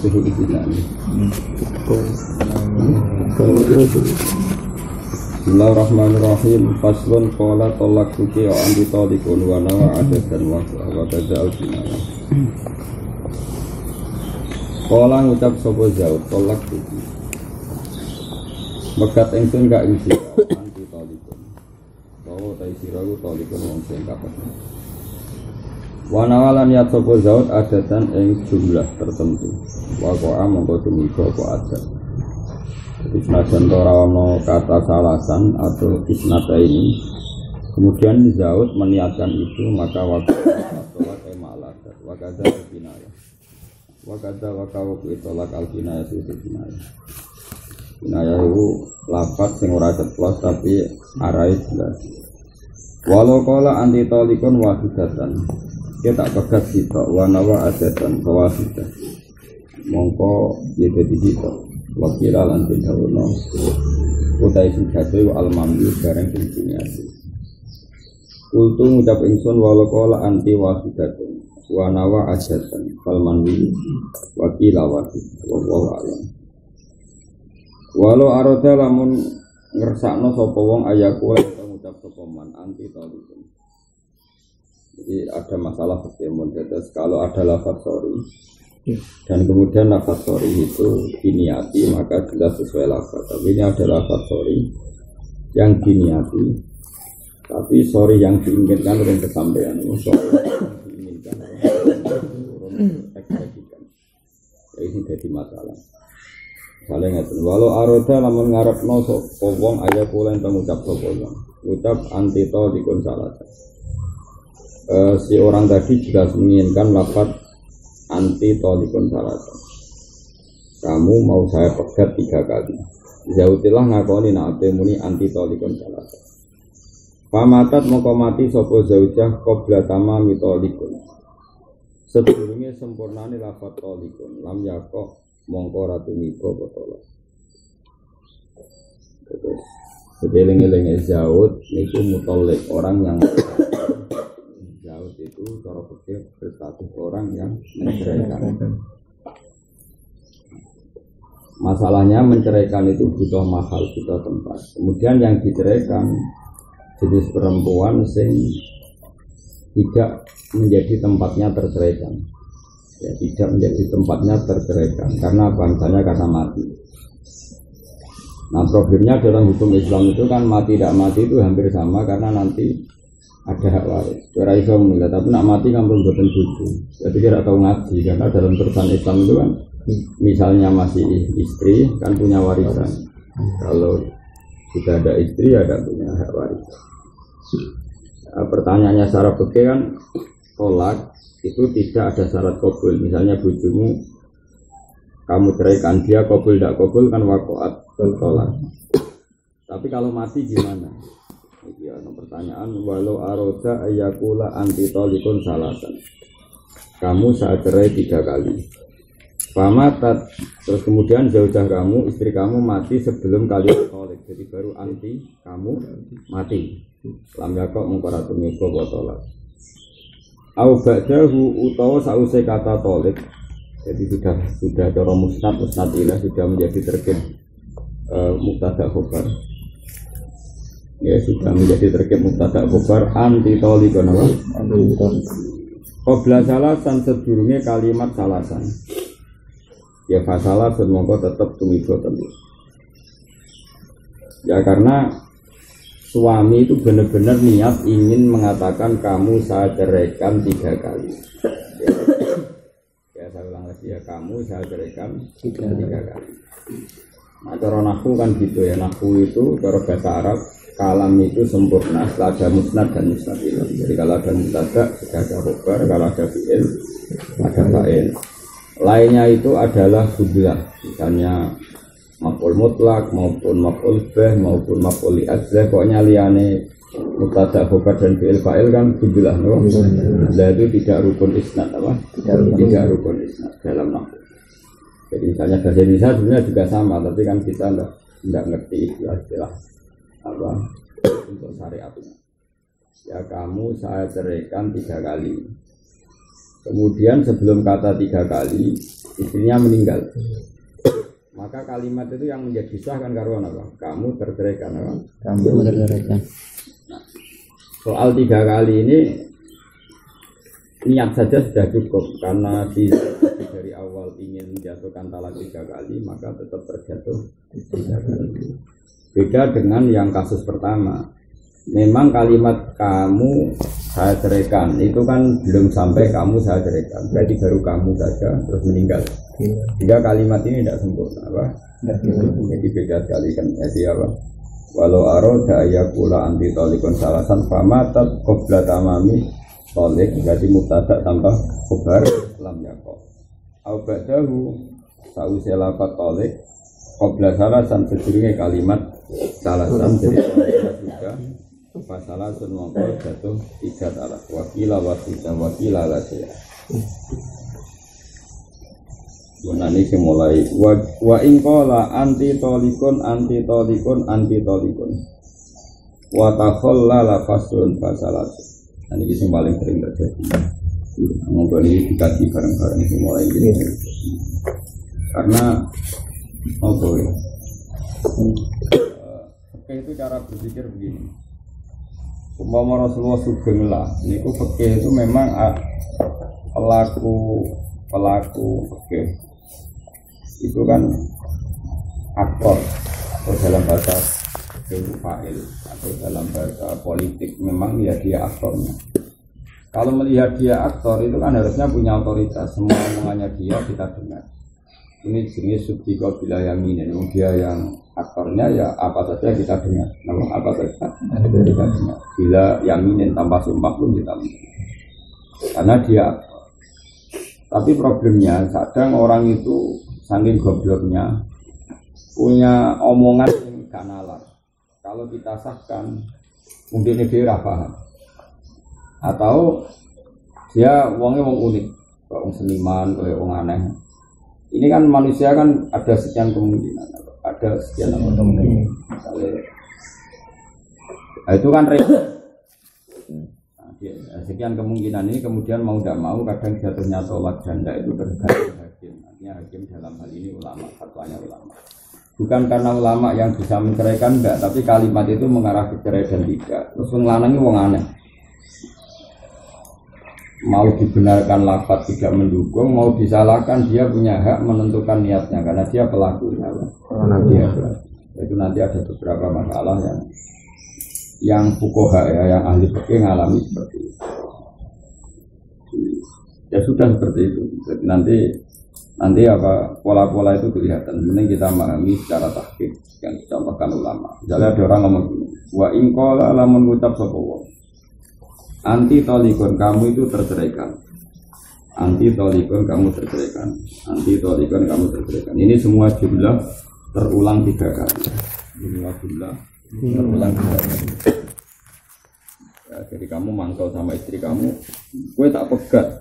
suhu izinah. Bismillahirrahmanirrahim. Faslun qala tolak suci wa anti talikun wa nawa adat dan wa kadza al-jinayah. Qala ngucap sapa Zaud tolak suci. Megat ingsun gak isi anti talikun. Bahwa ta isira ku talikun wong sing kapan. Wa nawalan ya sapa Zaud adatan ing jumlah tertentu. Wa qa'a mongko tumiko apa adat. Isnadan Torawono kata salasan atau isnada ini. Kemudian Zaud meniatkan itu, maka waktu tolak emalakat wakada al-binaya wakada wakawuk tolak al-binaya susu binaya. Binaya itu lapat sing ora ceplos tapi arai jelas. Walau kala anti tolikun wahidatan kita pegat kita wanawa adatan kawahidah mongko jadi kita wakil lantin hawono utai singkatu al-mamdu barang singkiniasi kultu ngucap ingsun walau kola anti wahidatun wanawa asyatan falmanwi wakil wakil wallahu alam walau aroda lamun ngersakno sopo wong ayaku ngucap sopo man anti talikun. Jadi ada masalah pertemuan kalau ada lafaz sorry dan kemudian lafaz sorry itu diniati maka jelas sesuai lafaz. Tapi ini ada lafaz sorry yang diniati tapi sorry yang diinginkan dengan kesampaian. Sorry yang diinginkan turun ekspresikan. Ini jadi masalah. Misalnya ngeten, walau aroda lamun ngarepno sapa wong aya kula ing pengucap sapa wong. Ucap antito dikun salah. Si orang tadi jelas menginginkan lafaz anti tolikun salatan. Kamu mau saya pegat 3 kali. Zautilah ngakoni nate muni anti tolikun salatan. Pamatat moko mati sapa zaujah qabla tamami tolikun. Sedurunge sempurnane lafaz tolikun lam yaqo mongko ratu miko botol. Terus sedeling-eling Zaud niku mutolek orang yang Zaud itu cara pikir berstatus orang yang menceraikan. Masalahnya menceraikan itu butuh mahal, butuh tempat. Kemudian yang diceraikan jenis perempuan sing tidak menjadi tempatnya terceraikan. Ya, tidak menjadi tempatnya terceraikan karena bangsanya karena mati. Nah problemnya dalam hukum Islam itu kan mati tidak mati itu hampir sama karena nanti ada hak waris. Ora iso milih tapi nak mati kan belum boten bojo. Jadi kira tahu ngaji karena dalam turusan Islam itu kan misalnya masih istri kan punya warisan. Kalau sudah ada istri ada punya hak waris. Nah, pertanyaannya secara fikih kan tolak itu tidak ada syarat qabul. Misalnya bojomu kamu ceraikan dia qabul tidak qabul kan waqa'at tolak. Tapi kalau mati gimana? Ya, pertanyaan walau aroda ayakula anti tolikun salasan. Kamu saat cerai 3 kali. Pamatat terus kemudian zaujah kamu istri kamu mati sebelum kalian tolik. Jadi baru anti kamu mati. Lam yakok mengkoratu miko botolak. Au ba'dahu utawa sause kata tolik. Jadi sudah cara musnad ilah sudah menjadi terkait mubtada khobar. Ya sudah menjadi terkait mubtada khobar anti tolikun apa? Qabla salasan sedurunge kalimat salasan. Ya fasalah semongko tetap tumibo tentu. Ya karena suami itu benar-benar niat ingin mengatakan kamu saya ceraikan 3 kali. Ya saya ulang lagi ya kamu saya ceraikan 3 kali. Nah cara nahwu kan gitu ya, nahwu itu cara bahasa Arab kalam itu sempurna setelah ada musnad dan musnad ilah. Jadi kalau ada mubtada sudah ada khobar, kalau ada fi'il ada fa'il. Lainnya itu adalah hudlah, misalnya maf'ul mutlak maupun maf'ul bih maupun maf'ul li'adzah. Pokoknya liane mubtada khobar dan fi'il fa'il kan hudlah, no? Hudlah itu tidak rukun isnad apa? Tidak rukun isnad dalam nahwu. Jadi misalnya bahasa Indonesia sebenarnya juga sama, tapi kan kita tidak ngerti istilah apa untuk syariatnya. Ya kamu saya ceraikan 3 kali. Kemudian sebelum kata 3 kali istrinya meninggal. Maka kalimat itu yang menjadi sah kan karuan apa? Kamu terceraikan apa? Kamu terceraikan. Soal 3 kali ini niat saja sudah cukup karena dari awal ingin menjatuhkan talak 3 kali maka tetap terjatuh 3 kali. Beda dengan yang kasus pertama. Memang kalimat kamu saya ceraikan itu kan belum sampai kamu saya ceraikan. Berarti baru kamu saja terus meninggal. Jika kalimat ini tidak sempurna, apa? Jadi beda sekali kan. Jadi apa? Walau aroda ayakula anti tolikon salasan famatat qabla tamami tolik. Jadi mubtada tambah khabar lam yakov. Au ba'dahu sauselapat tolik qabla salasan sedurunge kalimat salasan jadi juga masalah sunmongkol jatuh 3 talak wakila lasya. Ini mulai wa ingkola anti tolikun wa takhollala faslun fasalat. Ini yang paling sering terjadi. Monggo ini dikaji bareng-bareng mulai ini. Karena apa ya? Oke, itu cara berpikir begini. Umpama Rasulullah sugeng lah, niku fikih itu memang pelaku fikih itu kan aktor atau dalam bahasa fa'il atau dalam bahasa politik memang ya dia aktornya. Kalau melihat dia aktor itu kan harusnya punya otoritas, semua omongannya dia kita dengar. Ini jenis subjiko bila yaminin, dia yang aktornya ya apa saja kita dengar, namun apa saja kita dengar. Bila yaminin tanpa sumpah pun kita dengar, karena dia aktor. Tapi problemnya kadang orang itu saking gobloknya punya omongan yang gak nalar. Kalau kita sahkan mungkin dia paham, atau dia wongnya wong unik, wong seniman, wong aneh. Ini kan manusia kan ada sekian kemungkinan, ada sekian kemungkinan. Nah, itu kan sekian kemungkinan ini kemudian mau tidak mau kadang jatuhnya tolak janda itu tergantung hakim. Artinya hakim dalam hal ini ulama, fatwanya ulama. Bukan karena ulama yang bisa menceraikan enggak, tapi kalimat itu mengarah ke cerai dan tidak. Terus ngelanangi wong aneh. Mau dibenarkan lafaz tidak mendukung, mau disalahkan dia punya hak menentukan niatnya karena dia pelakunya. Itu nanti ada beberapa masalah yang fuqaha ya, yang ahli fikih ngalami seperti itu. Ya sudah seperti itu. Jadi nanti apa pola-pola itu kelihatan. Mending kita memahami secara tahqiq yang dicontohkan ulama. Misalnya ada orang ngomong wa in qala lamun ngucap sapa wong anti tolikon kamu itu terceraikan. Anti tolikon kamu terceraikan. Anti tolikon kamu terceraikan. Ini semua jumlah terulang 3 kali. Semua jumlah terulang 3 kali. Ya, jadi kamu mangkal sama istri kamu, kue tak pegat.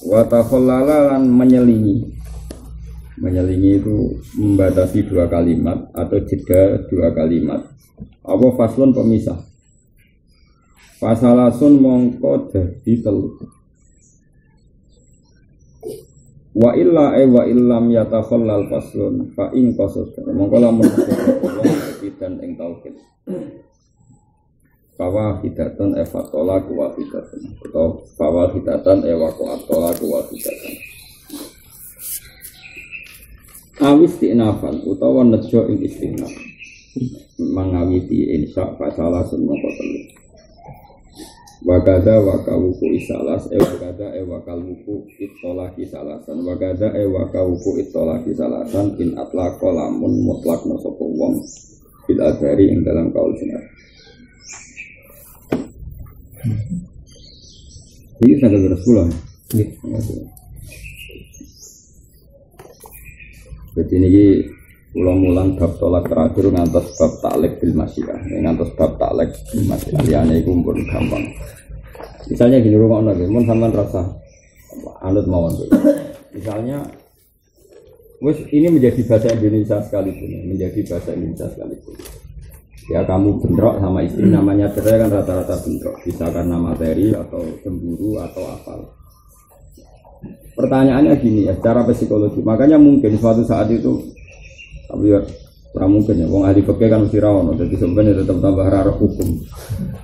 Wa takhollala lan menyelingi. Menyelingi itu membatasi 2 kalimat atau jeda 2 kalimat. Apa faslun pemisah. Fasalasun mongko dadi 3. Wa illam yatakhallal faslun fa in qasas mongko lamun dan ing tauhid. Fawa hidatan evatola kuwa hidatan atau fawa hidatan ewakoatola kuwa hidatan. Awis tinafan utawa nejo ing istinaf mangawiti insya fasalasun mongko 3. Wakada wakawuku isalas wakada wakaluku itolaki salasan wakada wakawuku itolaki salasan in atlaq lamun mutlak nosopo wong bil adari ing dalam kaul sinar. Ini sangat bersepulang. Jadi ini ulang-ulang bab tolak terakhir ngantos bab taklek bil masyiah, ngantos bab taklek bil masyiah. Liane iku pun gampang. Misalnya gini rumah lagi, mun sampean rasa anut mawon. Misalnya wes ini menjadi bahasa Indonesia sekalipun, Ya kamu bentrok sama istri, namanya cerai kan rata-rata bentrok, bisa karena materi atau cemburu atau apa. pertanyaannya gini ya, secara psikologi. Makanya mungkin suatu saat itu, tapi ya mungkin ya, wong ahli fikih kan mesti rawon, jadi sebenarnya tetap tambah rara hukum.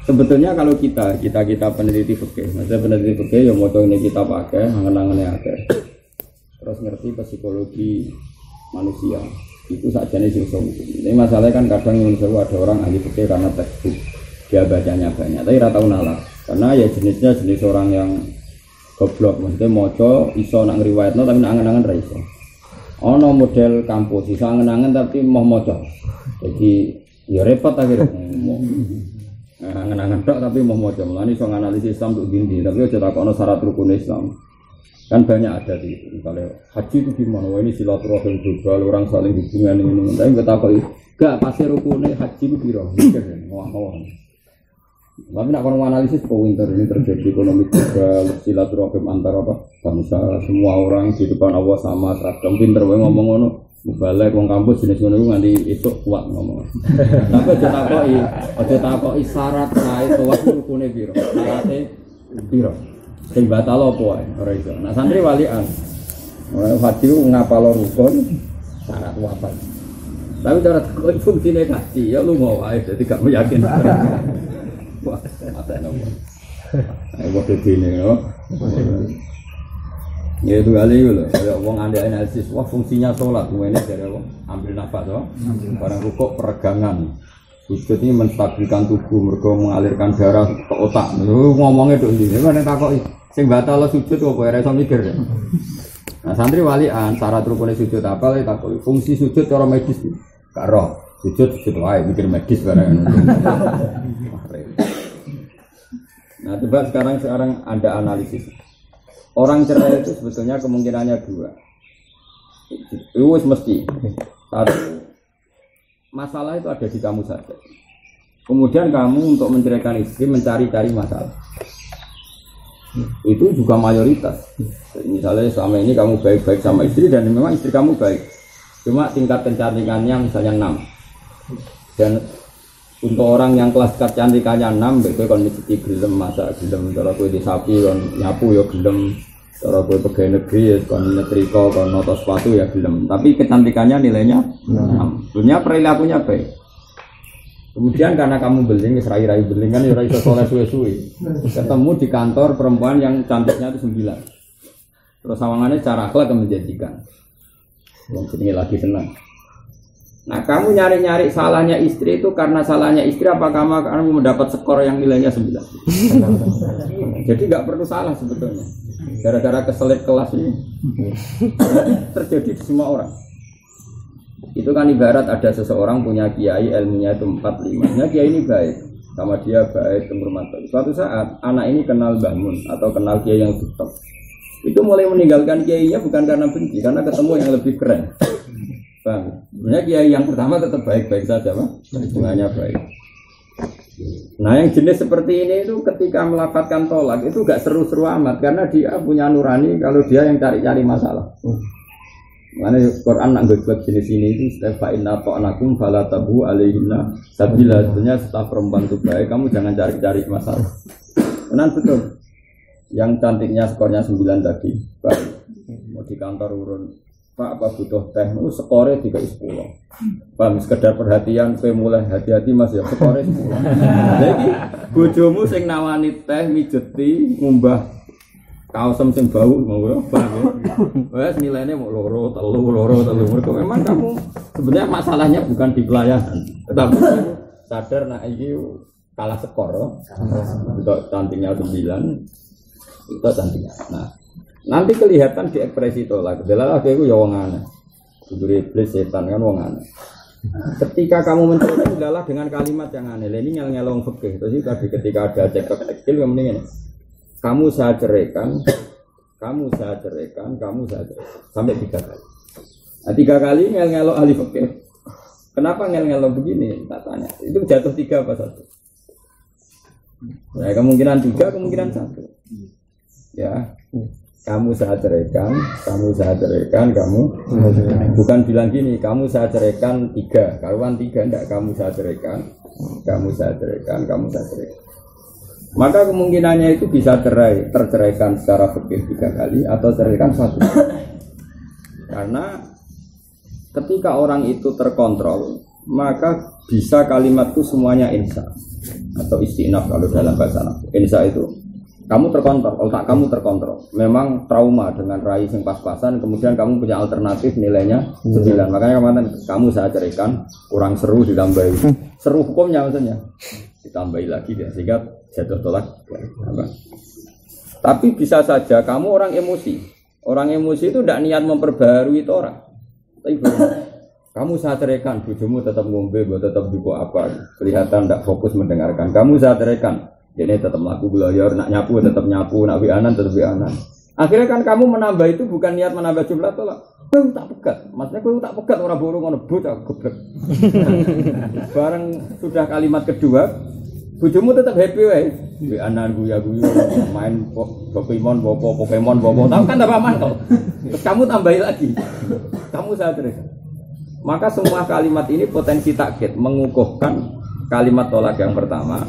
Sebetulnya kalau kita peneliti fikih, maksudnya peneliti fikih yang mau ini kita pakai, angen-angennya ada. Terus ngerti psikologi manusia, itu saja nih sing ini masalahnya kan kadang yang ada orang ahli fikih karena textbook dia bacanya banyak, tapi rata nalar. Karena ya jenisnya jenis orang yang goblok, maksudnya moco iso nak ngriwayatno tapi nak angen-angen ra iso. Ono model kampus iso angen-angen tapi mau moco. Jadi ya repot akhirnya. Angen-angen tok tapi mau moco. Mulane iso nganalisis Islam untuk dindi, tapi aja takokno syarat rukun Islam. Kan banyak ada di itu. Misalnya haji itu gimana? Wah ini silaturahim global, orang saling hubungan ini. Tapi enggak takoki, enggak pasti rukunnya haji itu piro? Mikir ya, ngawang-ngawang. Tapi nak kalau analisis pointer ini terjadi ekonomi juga silaturahim antara apa bangsa, semua orang di depan Allah sama seragam pinter ngomong ngono balik wong kampus jenis ngono nganti esuk kuat ngomong. Tapi aja takoki syarat kae kuat rukune piro syarate piro sing batal apa wae ora iso. Nah santri walian ora haji ngapalo rukun syarat apa. Tapi cara takoki fungsine haji ya lu mau wae dadi gak meyakinkan. Wah, mata nomor. Ayo waktu ini, no. Ya itu kali itu loh. Kalau uang anda analisis, wah fungsinya sholat, ini dari uang ambil nafas, no. Barang rukuk peregangan. Sujud ini menstabilkan tubuh, mereka mengalirkan darah ke otak. Ngomongnya tuh ini, mana takut? Sing batal sujud, apa ya? Rasa mikir ya. Nah santri walian, syarat rukunnya sujud apa? Takut. Fungsi sujud cara medis, gak roh. Sujud wae mikir medis barang. Nah coba sekarang ada analisis. Orang cerai itu sebetulnya kemungkinannya dua. Itu mesti. Satu, masalah itu ada di kamu saja. Kemudian kamu untuk menceraikan istri mencari-cari masalah. Itu juga mayoritas. Misalnya selama ini kamu baik-baik sama istri dan memang istri kamu baik. Cuma tingkat kecantikannya misalnya 6. Dan untuk orang yang kelas kecantikannya 6, begitu kon mesti gelem masak, gelem cara kowe di sapi kon nyapu ya gelem, cara kowe pegawai negeri kon nyetrika, kon noto sepatu ya gelem. Tapi kecantikannya nilainya 6. Dunia perilakunya baik. Kemudian karena kamu beling, rai-rai beling kan ya ora iso soleh suwe-suwe. Ketemu di kantor perempuan yang cantiknya itu 9. Terus sawangannya cara akhlak menjanjikan. Wong sini lagi tenang. Nah kamu nyari-nyari salahnya istri itu karena salahnya istri apa kamu mendapat skor yang nilainya 9. Jadi nggak perlu salah sebetulnya. Gara-gara keselip kelas ini terjadi di semua orang. Itu kan ibarat ada seseorang punya kiai ilmunya itu 4-5. Nah kiai ini baik, sama dia baik, penghormatan. Suatu saat anak ini kenal bangun atau kenal kiai yang top. Itu mulai meninggalkan kiainya bukan karena benci, karena ketemu yang lebih keren. Sebenarnya kiai yang pertama tetap baik-baik saja, Pak. Hubungannya baik. Nah, yang jenis seperti ini itu ketika melafadzkan tolak itu gak seru-seru amat karena dia punya nurani kalau dia yang cari-cari masalah. Karena Quran nak buat jenis ini itu fa inna ta'anakum fala tabu alaihinna sabila. Sebenarnya setelah perempuan itu baik, kamu jangan cari-cari masalah. Benar betul. Yang cantiknya skornya 9 tadi, Pak. Mau di kantor urun Pak, apa butuh teh? Skornya 3/10. Pak, sekedar perhatian, mulai hati-hati mas ya. Skornya 10. Jadi, bojomu sing nawani teh, mijeti, ngumbah kaosem sing bau, ngono, Pak. Wes nilainya mau loro, telu. Mereka memang kamu sebenarnya masalahnya bukan di pelayanan, tetapi sadar nak iki kalah skor. Untuk cantiknya 9, itu cantiknya. Nah. Nanti kelihatan di ekspresi tolak. Delalah aku ya wong aneh. Diberi iblis setan kan wong aneh. Ketika kamu mencoba adalah dengan kalimat yang aneh. Ini ngel-ngelong fikih. Terus tadi ketika ada cekcok kecil yang mendingan. Kamu saya ceraikan. Sampai 3 kali. Nah 3 kali ngel-ngelong ahli fikih. Kenapa ngel-ngelong begini? Tak tanya. Itu jatuh 3 apa 1? Ya kemungkinan 3, kemungkinan 1. Ya. Kamu saya ceraikan, bukan bilang gini, kamu saya ceraikan 3, karuan 3 enggak, kamu saya ceraikan. Maka kemungkinannya itu bisa terceraikan secara fikih 3 kali atau ceraikan 1. Karena ketika orang itu terkontrol, maka bisa kalimatku semuanya insya atau istinaf kalau dalam bahasa Arab. Insya itu kamu terkontrol, otak kamu terkontrol. Memang trauma dengan rai yang pas-pasan, kemudian kamu punya alternatif nilainya 9. Makanya kemarin kamu saya ceraikan, kurang seru ditambahi. Seru hukumnya maksudnya. Ditambahi lagi ya, sehingga jatuh tolak. Tapi bisa saja kamu orang emosi. Orang emosi itu tidak niat memperbarui itu orang. Tapi kamu saya ceraikan, bojomu tetap ngombe, tetap buka apa, kelihatan tidak fokus mendengarkan. Kamu saya ceraikan, ini tetap laku belajar, nak nyapu tetap nyapu, nak bianan tetap bianan. Akhirnya kan kamu menambah itu bukan niat menambah jumlah tolak. Kau tak pegat, maksudnya kau tak pegat orang burung orang bocah goblok. Bareng sudah kalimat kedua, bojomu tetap happy wae. Bianan guya-guyu, main Pokemon, bobo, tahu kan tambah mantap. Terus kamu tambahin lagi, kamu saya ceraikan. Maka semua kalimat ini potensi takkid mengukuhkan kalimat tolak yang pertama.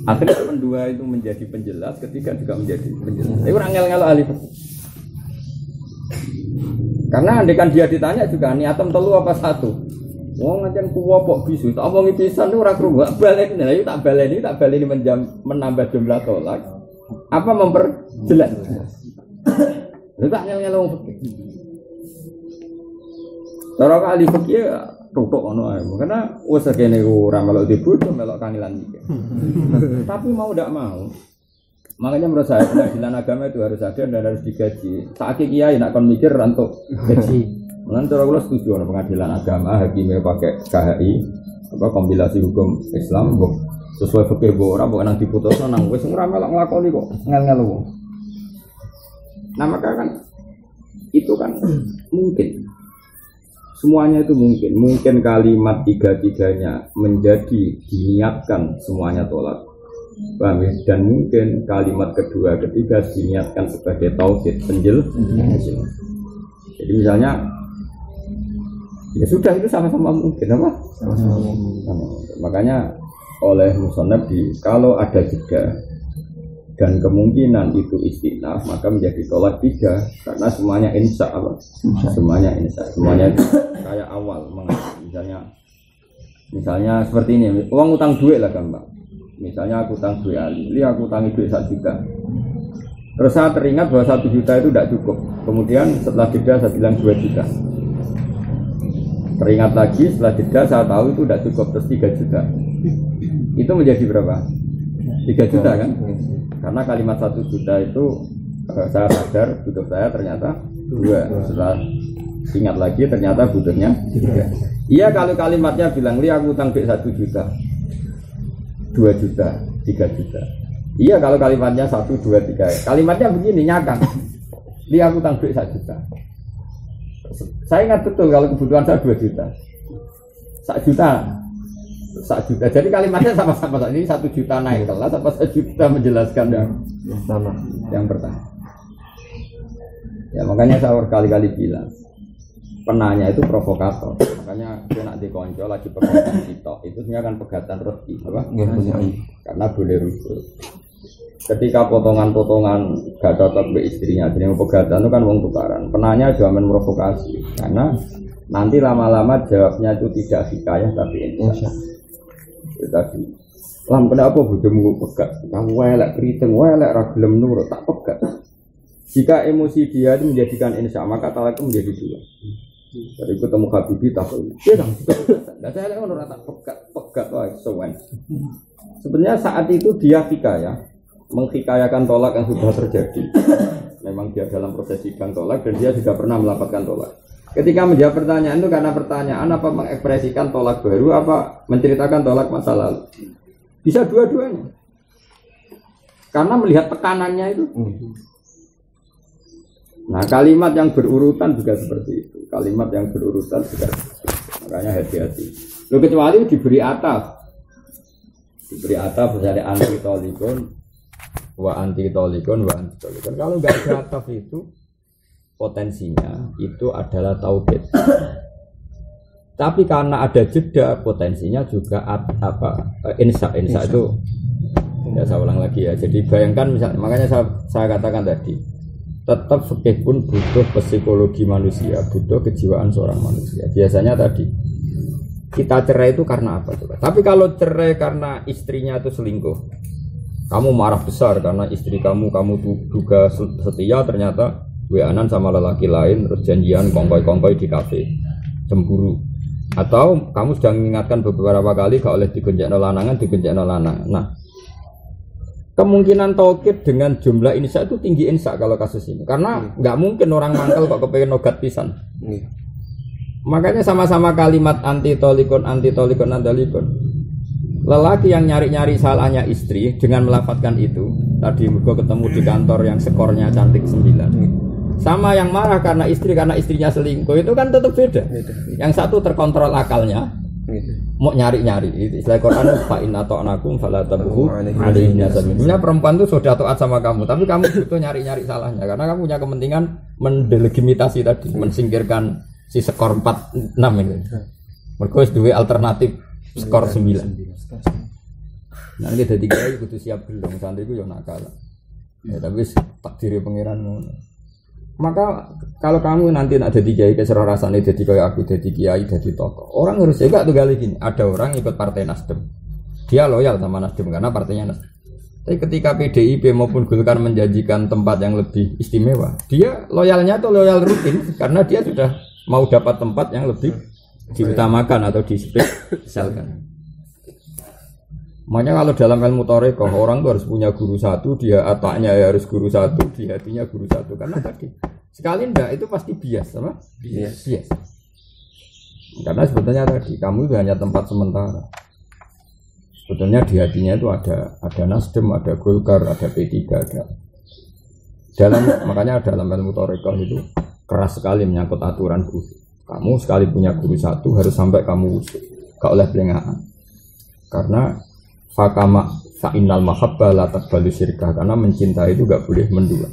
Akhirnya kedua itu menjadi penjelas, ketiga juga menjadi penjelas. Itu orang ngel-ngel ahli. Karena andekan dia ditanya juga niatem telu apa 1. Wong ngajen kuwo kok bisu, tak omongi pisan ora krungu, baleni. Lah tak baleni menambah jumlah tolak. Apa memperjelas? Lu tak ngel-ngel wong fikih. Cara ahli fikih tutuk ngono ae. Karena wis kene ora melok dibodoh, melok kangilan iki. Tapi mau ndak mau. Makanya menurut saya pengadilan agama itu harus ada dan harus digaji. Saiki kiai nak kon mikir rantuk gaji. Lan cara kula setuju ana pengadilan agama hakime pakai KHI apa kompilasi hukum Islam kok sesuai fikih ora kok nang diputusno nang wis ora melok nglakoni kok ngel-ngel wong. Nah maka kan itu kan mungkin semuanya itu mungkin kalimat 3-3-nya menjadi diniatkan semuanya tolak. Paham ya? Dan mungkin kalimat kedua ketiga diniatkan sebagai tauhid penjel. Jadi misalnya ya sudah itu sama-sama mungkin apa? Sama-sama mungkin. Makanya oleh musannaf kalau ada jeda dan kemungkinan itu istinaf maka menjadi tolak 3 karena semuanya insya Allah semuanya kayak awal misalnya seperti ini uang utang duit lah gampang misalnya aku utang duit Ali aku utangi duit 1 juta terus saya teringat bahwa 1 juta itu tidak cukup kemudian setelah jeda saya bilang 2 juta teringat lagi setelah jeda saya tahu itu tidak cukup terus 3 juta itu menjadi berapa? 3 juta kan? Karena kalimat 1 juta itu saya sadar butuh saya ternyata 2 setelah ingat lagi ternyata butuhnya 3. Iya kalau kalimatnya bilang aku utang duit 1 juta 2 juta 3 juta. Iya kalau kalimatnya 1 2 3 kalimatnya begini nyakang aku utang duit 1 juta. Saya ingat betul kalau kebutuhan saya 2 juta 1 juta. Jadi kalimatnya sama-sama. Ini 1 juta naik kelas apa 1 juta menjelaskan yang sama, yang pertama. Ya makanya saya berkali-kali bilang penanya itu provokator. Makanya dia nak dikonco lagi pegatan kita itu sebenarnya kan pegatan rezeki, apa? Karena boleh rujuk. Ketika potongan-potongan gak cocok be istrinya, jadi pegatan itu kan wong tukaran. Penanya jangan provokasi karena nanti lama-lama jawabnya itu tidak hikayah tapi insya. Tadi lam kenapa bojomu pegat kamu welek keriting welek ra gelem nurut tak pegat jika emosi dia itu menjadikan insya maka talak itu menjadi 2 dari ketemu Habibie tak dia enggak saya lek ora tak pegat wae sowan sebenarnya saat itu dia hikayah menghikayakan tolak yang sudah terjadi memang dia dalam proses sidang tolak dan dia juga pernah melaporkan tolak. Ketika menjawab pertanyaan itu karena pertanyaan apa mengekspresikan tolak baru apa menceritakan tolak masa lalu. Bisa dua-duanya. Karena melihat tekanannya itu. Nah kalimat yang berurutan juga seperti itu. Kalimat yang berurutan juga makanya hati-hati. Loh kecuali diberi ataf. Diberi ataf misalnya anti tolikon wa anti tolikon. Kalau nggak ada ataf itu potensinya itu adalah tauhid. Tapi karena ada jeda potensinya juga insya itu Ya saya ulang lagi ya. Jadi bayangkan misalnya, makanya saya katakan tadi, tetap fikih pun butuh psikologi manusia, butuh kejiwaan seorang manusia. Biasanya tadi kita cerai itu karena apa coba? Tapi kalau cerai karena istrinya itu selingkuh, kamu marah besar karena istri kamu duga setia ternyata WA-an sama lelaki lain, terus janjian kongkoi-kongkoi di kafe, cemburu. Atau kamu sudah mengingatkan beberapa kali gak oleh digenjakno lanangan. Nah, kemungkinan taukid dengan jumlah insa itu tinggi insa kalau kasus ini. Karena nggak mungkin orang mangkel kok kepengen nogat pisan. Makanya sama-sama kalimat anti tolikon. Lelaki yang nyari-nyari salahnya istri dengan melafatkan itu, tadi mereka ketemu di kantor yang skornya cantik 9. Sama yang marah karena istrinya selingkuh itu kan tetap beda. Yang satu terkontrol akalnya, mau nyari-nyari. Istilah Quran fa inna ta'nakum fala tabghu alaihinna sabila. Perempuan itu sudah taat sama kamu, tapi kamu butuh nyari-nyari salahnya karena kamu punya kepentingan mendelegitimasi tadi, mensingkirkan si skor 4-6 ini. Mergo wis duwe alternatif skor 9. Nah, ini dadi kiai kudu siap belum santri ku yo nakal. Ya tapi takdir pangeran ngono. Maka kalau kamu nanti nak jadi kiai kesera rasane jadi kayak aku jadi kiai jadi tokoh. Orang harus jaga tuh kali gini. Ada orang ikut partai Nasdem. Dia loyal sama Nasdem karena partainya Nasdem. Tapi ketika PDIP maupun Golkar menjanjikan tempat yang lebih istimewa, dia loyalnya tuh loyal rutin karena dia sudah mau dapat tempat yang lebih diutamakan atau dispesialkan. Makanya kalau dalam ilmu thariqah orang tuh harus punya guru satu, dia ataknya ya harus guru satu, di hatinya guru satu. Karena tadi sekali ndak itu pasti bias, apa? Bias. Karena sebetulnya tadi kamu itu hanya tempat sementara. Sebetulnya di hatinya itu ada Nasdem, ada Golkar, ada P3, ada. Makanya dalam ilmu thariqah itu keras sekali menyangkut aturan guru. Kamu sekali punya guru satu harus sampai kamu usuk, gak oleh pelengahan. Karena fakama fa'innal mahabba la taqbalu syirkah, karena mencintai itu gak boleh mendua.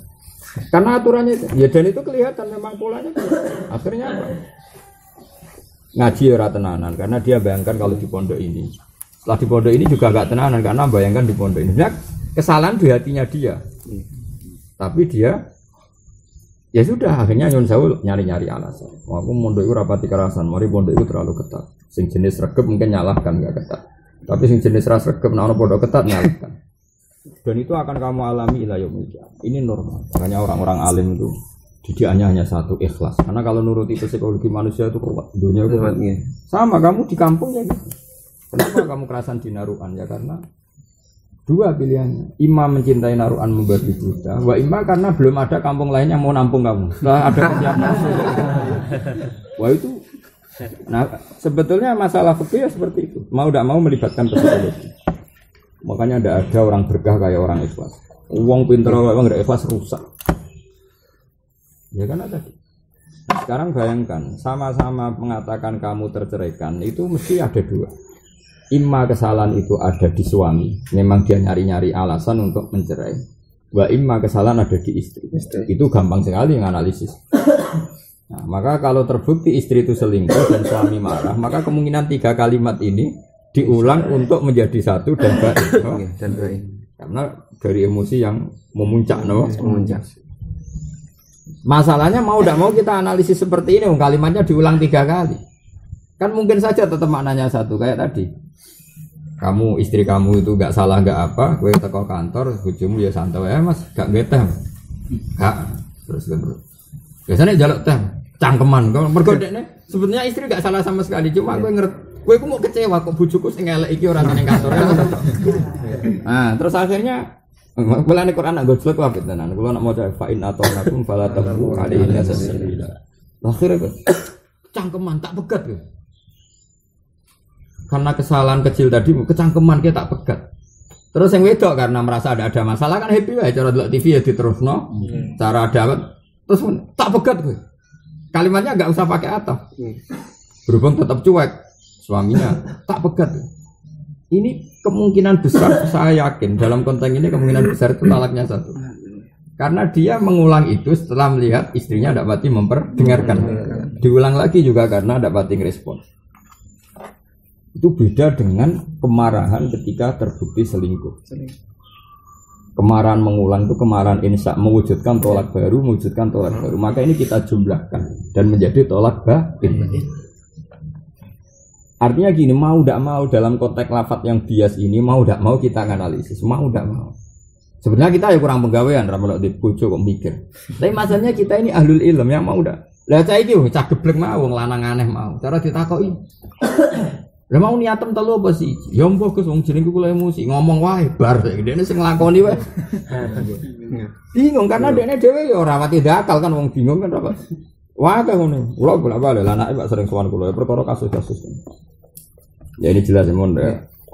Karena aturannya itu, ya dan itu kelihatan memang polanya. Akhirnya apa? Ngaji ora tenanan karena dia bayangkan kalau di pondok ini. Setelah di pondok ini juga gak tenanan karena bayangkan di pondok ini. Nah, kesalahan di hatinya dia. Tapi dia ya sudah akhirnya nyun sewu nyari-nyari alasan. Aku pondok itu rapati kerasan, mari pondok itu terlalu ketat. Sing jenis regep mungkin nyalahkan gak ketat. Tapi sing jenis ras regep nek ana pondok ketat nyalakan. Dan itu akan kamu alami ila yaumil qiyamah. Ini normal. Makanya orang-orang alim itu didikannya hanya satu, ikhlas. Karena kalau nuruti psikologi manusia itu kuat. Dunia itu kuat. Sama kamu di kampung ya gitu. Kenapa kamu kerasan di naruhan? Ya karena dua pilihannya. Ima mencintai naruhan memberi buta, wa ima karena belum ada kampung lain yang mau nampung kamu. Setelah ada kesiapan. Wah itu. Nah, sebetulnya masalah fikih seperti itu. Mau tidak mau melibatkan psikologi. Makanya tidak ada orang berkah kayak orang ikhlas. Uang pintar orang tidak ikhlas rusak. Ya kan ada. Sekarang bayangkan, sama-sama mengatakan kamu terceraikan, itu mesti ada dua. Imma kesalahan itu ada di suami, memang dia nyari-nyari alasan untuk mencerai. Wa imma kesalahan ada di istri. Itu gampang sekali menganalisis. Nah, maka kalau terbukti istri itu selingkuh dan suami marah, maka kemungkinan 3 kalimat ini diulang untuk menjadi satu dan baik. Karena dari emosi yang memuncak, memuncak. Masalahnya mau tidak mau kita analisis seperti ini, kalimatnya diulang 3 kali. Kan mungkin saja tetap maknanya satu kayak tadi. Kamu istri kamu itu gak salah gak apa, gue teko kantor, bojomu ya santai ya mas, gak geteh, gak terus. Biasanya jaluk teh, cangkeman. Kalau bergodeknya, sebetulnya istri gak salah sama sekali. Cuma gue ngerti, gue mau kecewa kok bujuku sing elek iki ora nang kantor. Nah, terus akhirnya belane Quran nak gojlok wae tenan. Kulo nak maca fa in ata'nakum fala tabghu alaihinna sabila. Akhirnya cangkeman tak pegat yo. Karena kesalahan kecil tadi kecangkeman kita tak pegat. Terus yang wedok karena merasa ada masalah kan happy wae cara delok TV ya diterusno. Cara dapat terus tak pegat gue. Kalimatnya enggak usah pakai ataf. Berhubung tetap cuek suaminya tak pegat. Ini kemungkinan besar saya yakin dalam konteks ini kemungkinan besar itu talaknya satu. Karena dia mengulang itu setelah melihat istrinya tidak pati memperdengarkan. Diulang lagi juga karena tidak pati ngerespon. Itu beda dengan kemarahan ketika terbukti selingkuh. Kemarahan mengulang itu kemarahan insya, mewujudkan tolak baru, Maka ini kita jumlahkan dan menjadi tolak batin. Artinya gini, mau tidak mau dalam konteks lafadz yang bias ini, mau tidak mau kita analisis, mau tidak mau. Sebenarnya kita ya kurang penggawean, ramelok di bojo kok mikir. Tapi masalahnya kita ini ahlul ilm yang mau dah. Lah cah iki cah geblek mau, wong lanang aneh mau. Cara ditakoki. Lah mau niatem telu apa sih? Ya mbok Gus wong jenengku kula emosi, ngomong wae bar dekne sing nglakoni wae. Bingung karena dekne dhewe ya ora pati dakal kan wong bingung kan apa. Wah kan ngono. Kula bolak-balik lah anake Pak sering sowan kula perkara kasus-kasus. Ya ini jelas ya mon.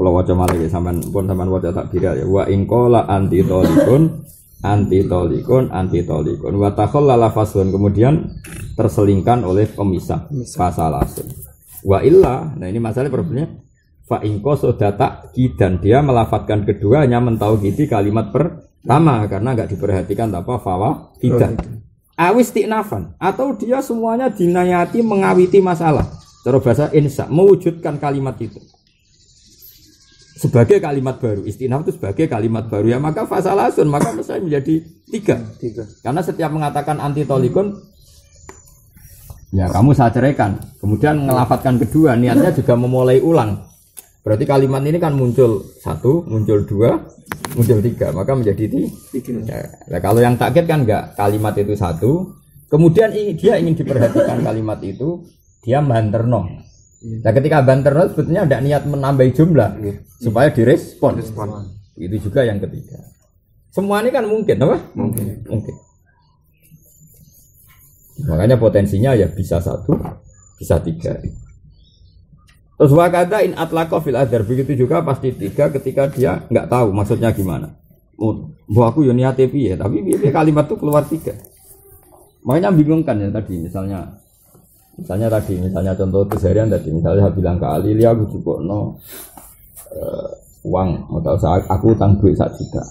Kalau wajah malah ya sampean wajah tak kira ya wa ingkola anti tolikun wa takhallala faslun kemudian terselingkan oleh pemisah fasalasun wa illa. Nah ini masalah problemnya fa ingko sodata dan dia melafatkan kedua hanya mentauhidi kalimat pertama karena enggak diperhatikan apa fawa tidak awis tiknafan atau dia semuanya dinayati mengawiti masalah cara bahasa insya mewujudkan kalimat itu sebagai kalimat baru, istinaf itu sebagai kalimat baru ya maka fasalasun maka saya menjadi tiga. Karena setiap mengatakan anti tolikun ya kamu saya ceraikan kemudian melafatkan kedua niatnya juga memulai ulang berarti kalimat ini kan muncul satu, muncul dua, muncul tiga maka menjadi tiga. Nah, kalau yang takkit kan enggak kalimat itu satu kemudian dia ingin diperhatikan kalimat itu dia banterno. Nah ketika banterno sebetulnya ada niat menambah jumlah supaya direspon. Itu juga yang ketiga. Semua ini kan mungkin, apa? Mungkin. Makanya potensinya ya bisa satu, bisa tiga. Terus wakada in atlaqa fil adhar begitu juga pasti tiga ketika dia nggak tahu maksudnya gimana. Bu aku yo niate piye, tapi piye kalimat itu keluar tiga. Makanya bingung kan ya tadi misalnya contoh keseharian tadi misalnya saya bilang ke Ali aku cukup uang atau aku utang duit 1 juta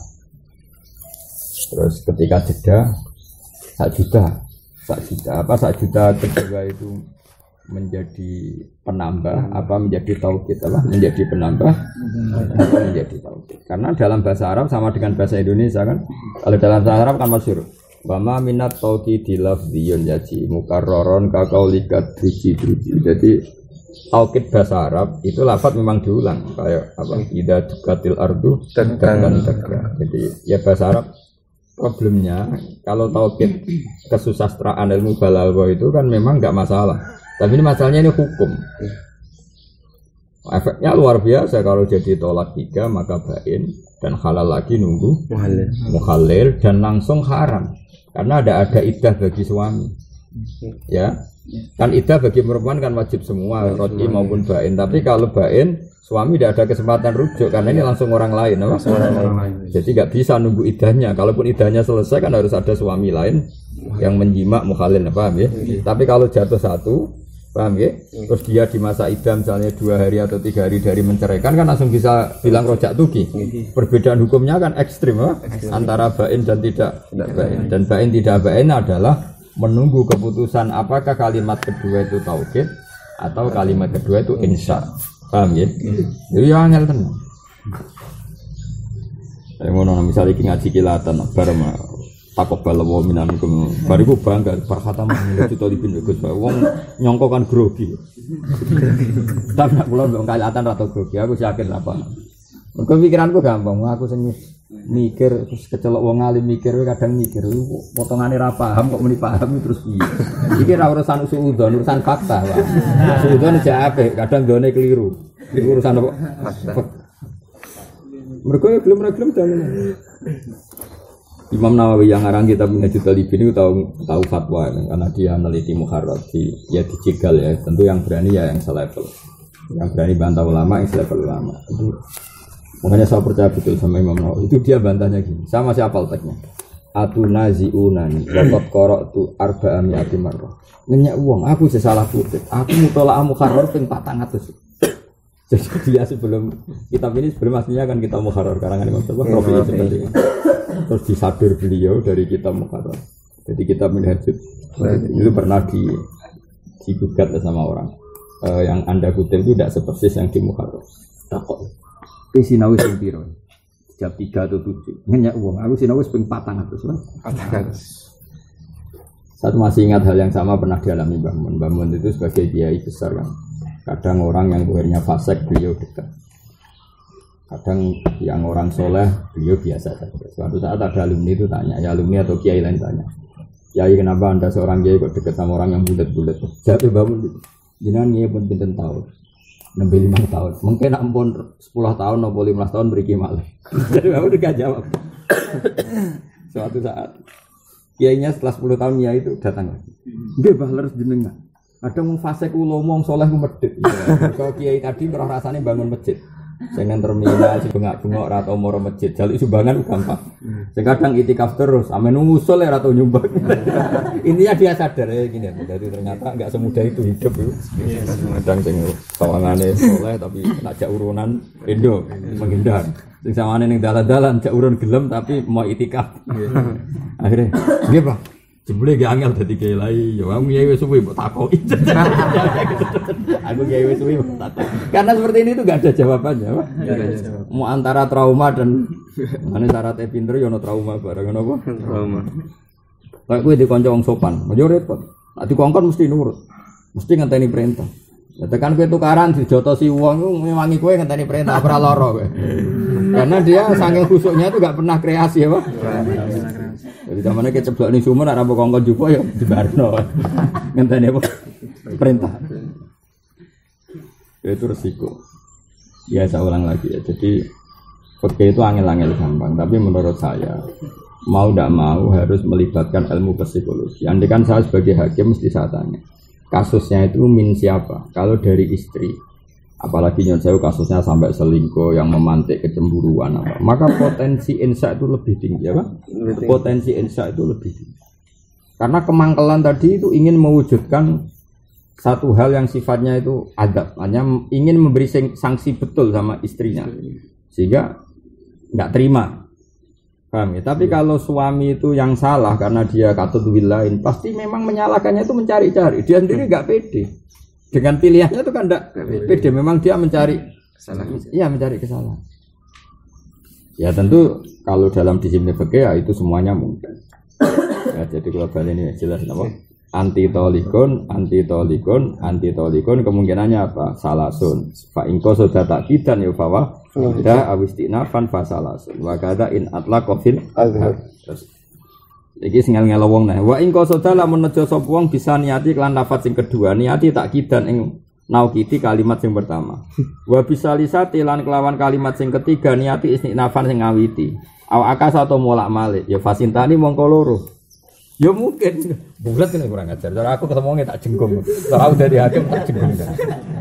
terus ketika jeda 1 juta apa 1 juta kedua itu menjadi penambah apa menjadi tauhid apa menjadi penambah apa menjadi tauhid karena dalam bahasa Arab sama dengan bahasa Indonesia kan kalau dalam bahasa Arab kan masyhur wama minat tauhid lafdziyun yaji mukarraron kaqaulika driji jadi tauhid bahasa Arab itu lafaz memang diulang kayak apa idza tukatil ardu dan jadi ya bahasa Arab problemnya kalau tauhid kesusastraan ilmu balagha itu kan memang enggak masalah tapi ini masalahnya ini hukum efeknya luar biasa kalau jadi tolak 3 maka bain dan halal lagi nunggu muhalil dan langsung haram karena ada iddah bagi suami ya kan iddah bagi perempuan kan wajib semua roti maupun bain tapi kalau bain suami tidak ada kesempatan rujuk karena ini langsung orang lain jadi nggak bisa nunggu iddahnya kalaupun iddahnya selesai kan harus ada suami lain yang menjimak muhalil paham ya tapi kalau jatuh satu paham ya terus dia di masa iddah misalnya 2 hari atau 3 hari dari menceraikan kan langsung bisa bilang rojak tuki perbedaan hukumnya kan ekstrim antara bain dan tidak bain dan bain tidak bain adalah menunggu keputusan apakah kalimat kedua itu tauhid atau kalimat kedua itu insya paham ya jadi angel tenang saya mau misalnya ngaji kilatan bareng takut balawo minamikum bariku bangga perkata mengenai itu dipin bagus wong nyongko kan grogi tapi nak pulang dong kelihatan atau grogi aku yakin apa pikiranku gampang aku seni mikir terus kecelok wong alim mikir kadang mikir potongannya ra paham kok muni paham terus piye iki ra urusan usudzon urusan fakta Pak usudzon aja apik kadang done keliru urusan apa mergo gelem dalem Imam Nawawi yang ngarang kitab Minhajul Talibin itu tahu fatwa karena dia meneliti muharrar ya dijegal ya tentu yang berani ya yang selevel yang berani bantah ulama yang selevel ulama itu makanya saya percaya betul sama Imam Nawawi itu dia bantahnya gini sama siapa teksnya atunaziunani waqad qara'tu arba'ami'ati marrah nanya uang aku salah kutip aku mutola'ah muharrar ping 400 jadi dia sebelum kitab ini sebelum aslinya kan kitab muharrar karangan Imam Nawawi seperti ini terus disadur beliau dari kitab muharrar jadi kitab Minhajul itu pernah digugat sama orang yang anda kutip itu tidak sepersis yang di muharrar takut sinau sing piro jam 3 atau 7 ngenyak uang aku sinau wis ping 400 lah. Saya masih ingat hal yang sama pernah dialami Mbah Mun. Mbah Mun itu sebagai kiai besar kan. Kadang orang yang akhirnya fasik beliau dekat. Kadang yang orang soleh beliau biasa saja. Suatu saat ada alumni itu tanya, ya alumni atau kiai lain tanya, kiai kenapa anda seorang kiai kok dekat sama orang yang bulat-bulat? Jatuh Mbah Mun, jenengan kiai pun pinten tahun. 65 tahun, mungkin ampun 10 tahun atau 15 tahun beri malih. Jadi kamu udah jawab. Suatu saat, kiainya setelah 10 tahun ya itu datang lagi. Dia bahler jenengan. Ada mau fase kulo ngomong soleh medit. Kalau kiai tadi merah rasanya bangun masjid. Dengan terminal, si bengak-bengok atau moro masjid. Jaluk sumbangan gampang. Sekarang itikaf terus, amen ngusul ya atau nyumbang. Intinya dia sadar ya gini. Jadi ternyata nggak semudah itu hidup itu. Kadang sing sawangane soleh tapi ngajak urunan Indo menghindar. Sing sawane ning dalan-dalan jak urun gelem tapi mau itikaf. Akhirnya, nggih Pak. Jebule ge angel dadi kiai lai, ya aku kiai wis suwi mbok takoki. Aku kiai wis suwi mbok takoki. Karena seperti ini itu enggak ada jawabannya, Pak. Mau antara trauma dan mana syaratnya pinter ya ono trauma bareng ngono apa? Trauma. Kayak kowe dikonco wong sopan, yo repot. Nek dikongkon mesti nurut. Mesti ngenteni perintah. Ya tekan kowe tukaran dijotosi wong iku mewangi kowe ngenteni perintah ora lara kowe. Karena dia saking khusuknya itu enggak pernah kreasi ya, Pak. Jadi zamane keceblok ning sumur nek ra kongkon jupo ya dibarno. Ngenteni apa? Perintah. Itu resiko. Ya saya ulang lagi ya. Jadi fikih itu angel-angel gampang, tapi menurut saya mau tidak mau harus melibatkan ilmu psikologi. Andai kan saya sebagai hakim mesti saya tanya, kasusnya itu min siapa? Kalau dari istri, apalagi nyon saya kasusnya sampai selingkuh yang memantik kecemburuan apa, maka potensi insya itu lebih tinggi ya Pak? Potensi insya itu lebih tinggi karena kemangkelan tadi itu ingin mewujudkan satu hal yang sifatnya itu adab, hanya ingin memberi sanksi betul sama istrinya sehingga nggak terima, paham ya? Tapi kalau suami itu yang salah karena dia katut wilain, pasti memang menyalahkannya itu mencari-cari, dia sendiri nggak pede dengan pilihannya itu kan enggak pede, memang dia mencari kesalahan. Iya, mencari kesalahan. Ya tentu kalau dalam disiplin fikih ya itu semuanya mungkin. Ya jadi global ini jelas apa? Anti tolikon kemungkinannya apa? Salasun. Fa ingko sudah takidan ya fawa. Ida awistinafan fa salasun. Wa kada in atlaqa fil azhar. Iki sing ngel wong nah. Wa ing qasada lamun nejo sapa wong bisa niati lan lafaz sing kedua, niati takidan ing naukiti kalimat sing pertama. Wa bisa lisati lan kelawan kalimat sing ketiga niati istinafan sing ngawiti. Aw akas atau molak-malik ya fasintani mongko loro. Ya mungkin bulat kene kurang ajar. Cara aku ketemu wong tak jenggung. Cara aku dari hakim tak jenggung.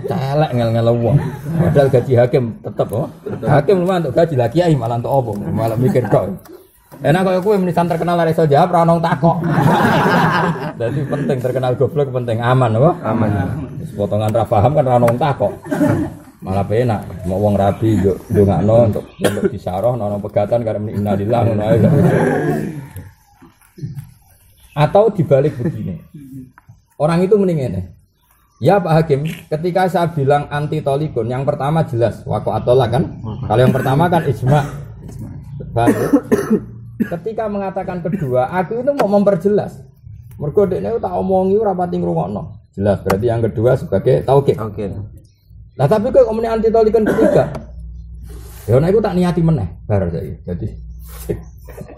Celek ngel wong. Padahal gaji hakim tetep oh. Hakim lumayan untuk gaji lagi kiai malah untuk opo? Malah mikir kok. Enak kaya kowe menisan terkenal ora iso jawab ora ono takok. Dadi penting terkenal goblok penting aman apa? Aman. Potongan ra paham kan ora ono takok. Malah penak mau wong rabi yo ndongakno untuk disaroh ono pegatan karo innalillah ngono ae. Atau dibalik begini. Orang itu mending ngene. Ya Pak Hakim, ketika saya bilang anti tolikun, yang pertama jelas waqo atolak kan? Kalau yang pertama kan ijma. Ketika mengatakan kedua, aku itu mau memperjelas. Mergo dekne tak omongi ora pati ngrungokno. Jelas berarti yang kedua sebagai taukid. Oke. Lah tapi kok omone anti tolikan ketiga. Ya nek iku tak niati meneh bar saiki. Jadi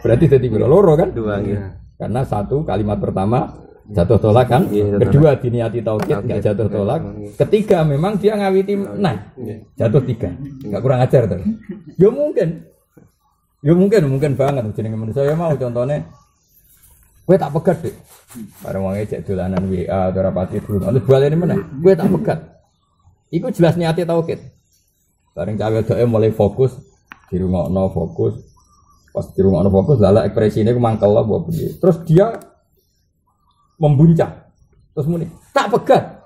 berarti dadi loro kan? Dua ya. Karena satu kalimat pertama jatuh tolak kan? Kedua diniati taukid enggak jatuh tolak. Ketiga memang dia ngawiti nah. Jatuh tiga. Enggak kurang ajar tuh. Ya mungkin. Ya mungkin banget jenenge manusia ya mau contohnya kowe tak pegat Dik. Bareng wong ejek dolanan WA ora pati dulu. Terus balene meneh. Kowe tak pegat. Iku jelas niate taukid. Bareng cawe doe mulai fokus dirungokno fokus. Pas dirungokno fokus lala ekspresine ku mangkel apa piye. Terus dia membuncah. Terus muni tak pegat.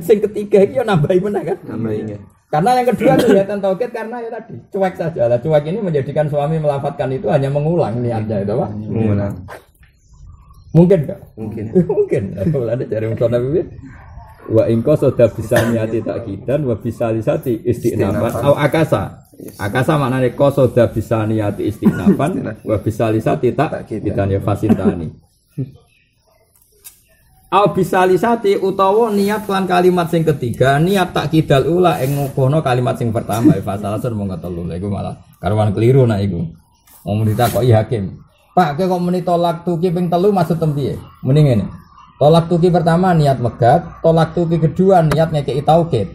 Sing ketiga iki yo nambahi meneh kan? Nambahi. Karena yang kedua kelihatan taukid karena ya tadi cuek saja lah. Cuek ini menjadikan suami melafatkan itu hanya mengulang niatnya itu Pak. Mengulang. Mungkin enggak? Mungkin. Kalau ada cari unsur Nabi. Wa ingko sudah bisa niati takidan wa bisa lisati istinafan au akasa. Akasa maknane qasoda bisa niati istinafan wa bisa lisati tak kitane fasintani. Au bisa lisati utawa niat lan kalimat sing ketiga niat tak kidal ula ing ngukuhno kalimat sing pertama fasalasun mung ketelu lha iku malah karuan keliru nak iku. Wong ditakoki hakim. Pak kok muni tolak tuki ping 3 maksud piye? Muni ngene. Tolak tuki pertama niat megat, tolak tuki kedua niat ngekeki taukid.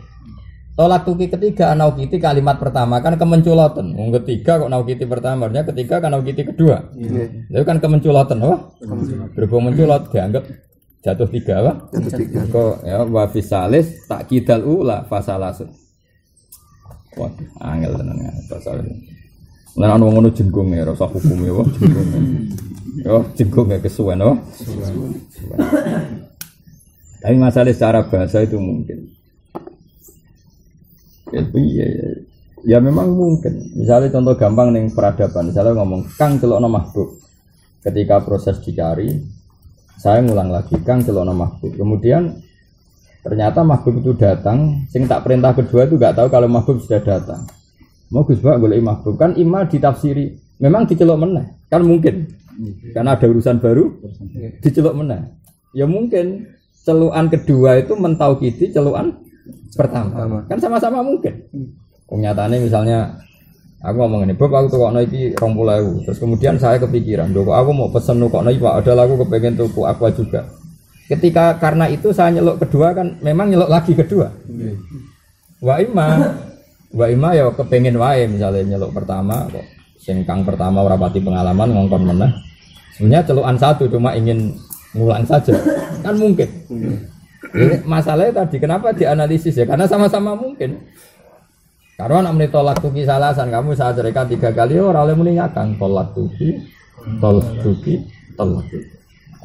Tolak tuki ketiga naukiti kalimat pertama kan kemenculoten. Wong ketiga kok naukiti pertama, artinya ketiga kan naukiti kedua. Itu kan kemenculoten, apa? Berhubung menculot dianggap jatuh 3 apa? Jatuh 3. Kok ya wa fisalis tak kidal ula fasalasun. Wah, angel tenan ya pasal. Lah ana ngono jenggung ya rasa hukum ya, jenggung. Yo jenggung ya kesuwen apa? Tapi masalah secara bahasa itu mungkin. Ya memang mungkin. Misalnya contoh gampang ning peradaban, misalnya ngomong Kang celokno mahbub. Ketika proses dicari, saya ngulang lagi Kang celokno mahbub. Kemudian ternyata mahbub itu datang, sing tak perintah kedua itu enggak tahu kalau mahbub sudah datang. Mau Gus Bak golek mahbub kan ima ditafsiri. Memang dicelok meneh, kan mungkin. Karena ada urusan baru dicelok meneh. Ya mungkin celukan kedua itu mentaukidi celukan pertama. Kan sama-sama mungkin. Nyatane misalnya aku ngomong ini, Bob aku tukokno iki 20.000. Terus kemudian saya kepikiran, "Dok, aku mau pesen tukokno iki Pak, padahal aku kepengen tuku aqua juga." Ketika karena itu saya nyeluk kedua kan memang nyeluk lagi kedua. Wa ima ya kepengen wae misalnya nyeluk pertama kok sing kang pertama ora pati pengalaman ngongkon meneh. Sebenarnya celukan satu cuma ingin ngulang saja. Kan mungkin. Jadi masalahnya tadi kenapa dianalisis ya? Karena sama-sama mungkin. Karena nak menit tolak tuki salasan kamu saya ceritakan 3 kali orang oleh meninggalkan tolak tuki.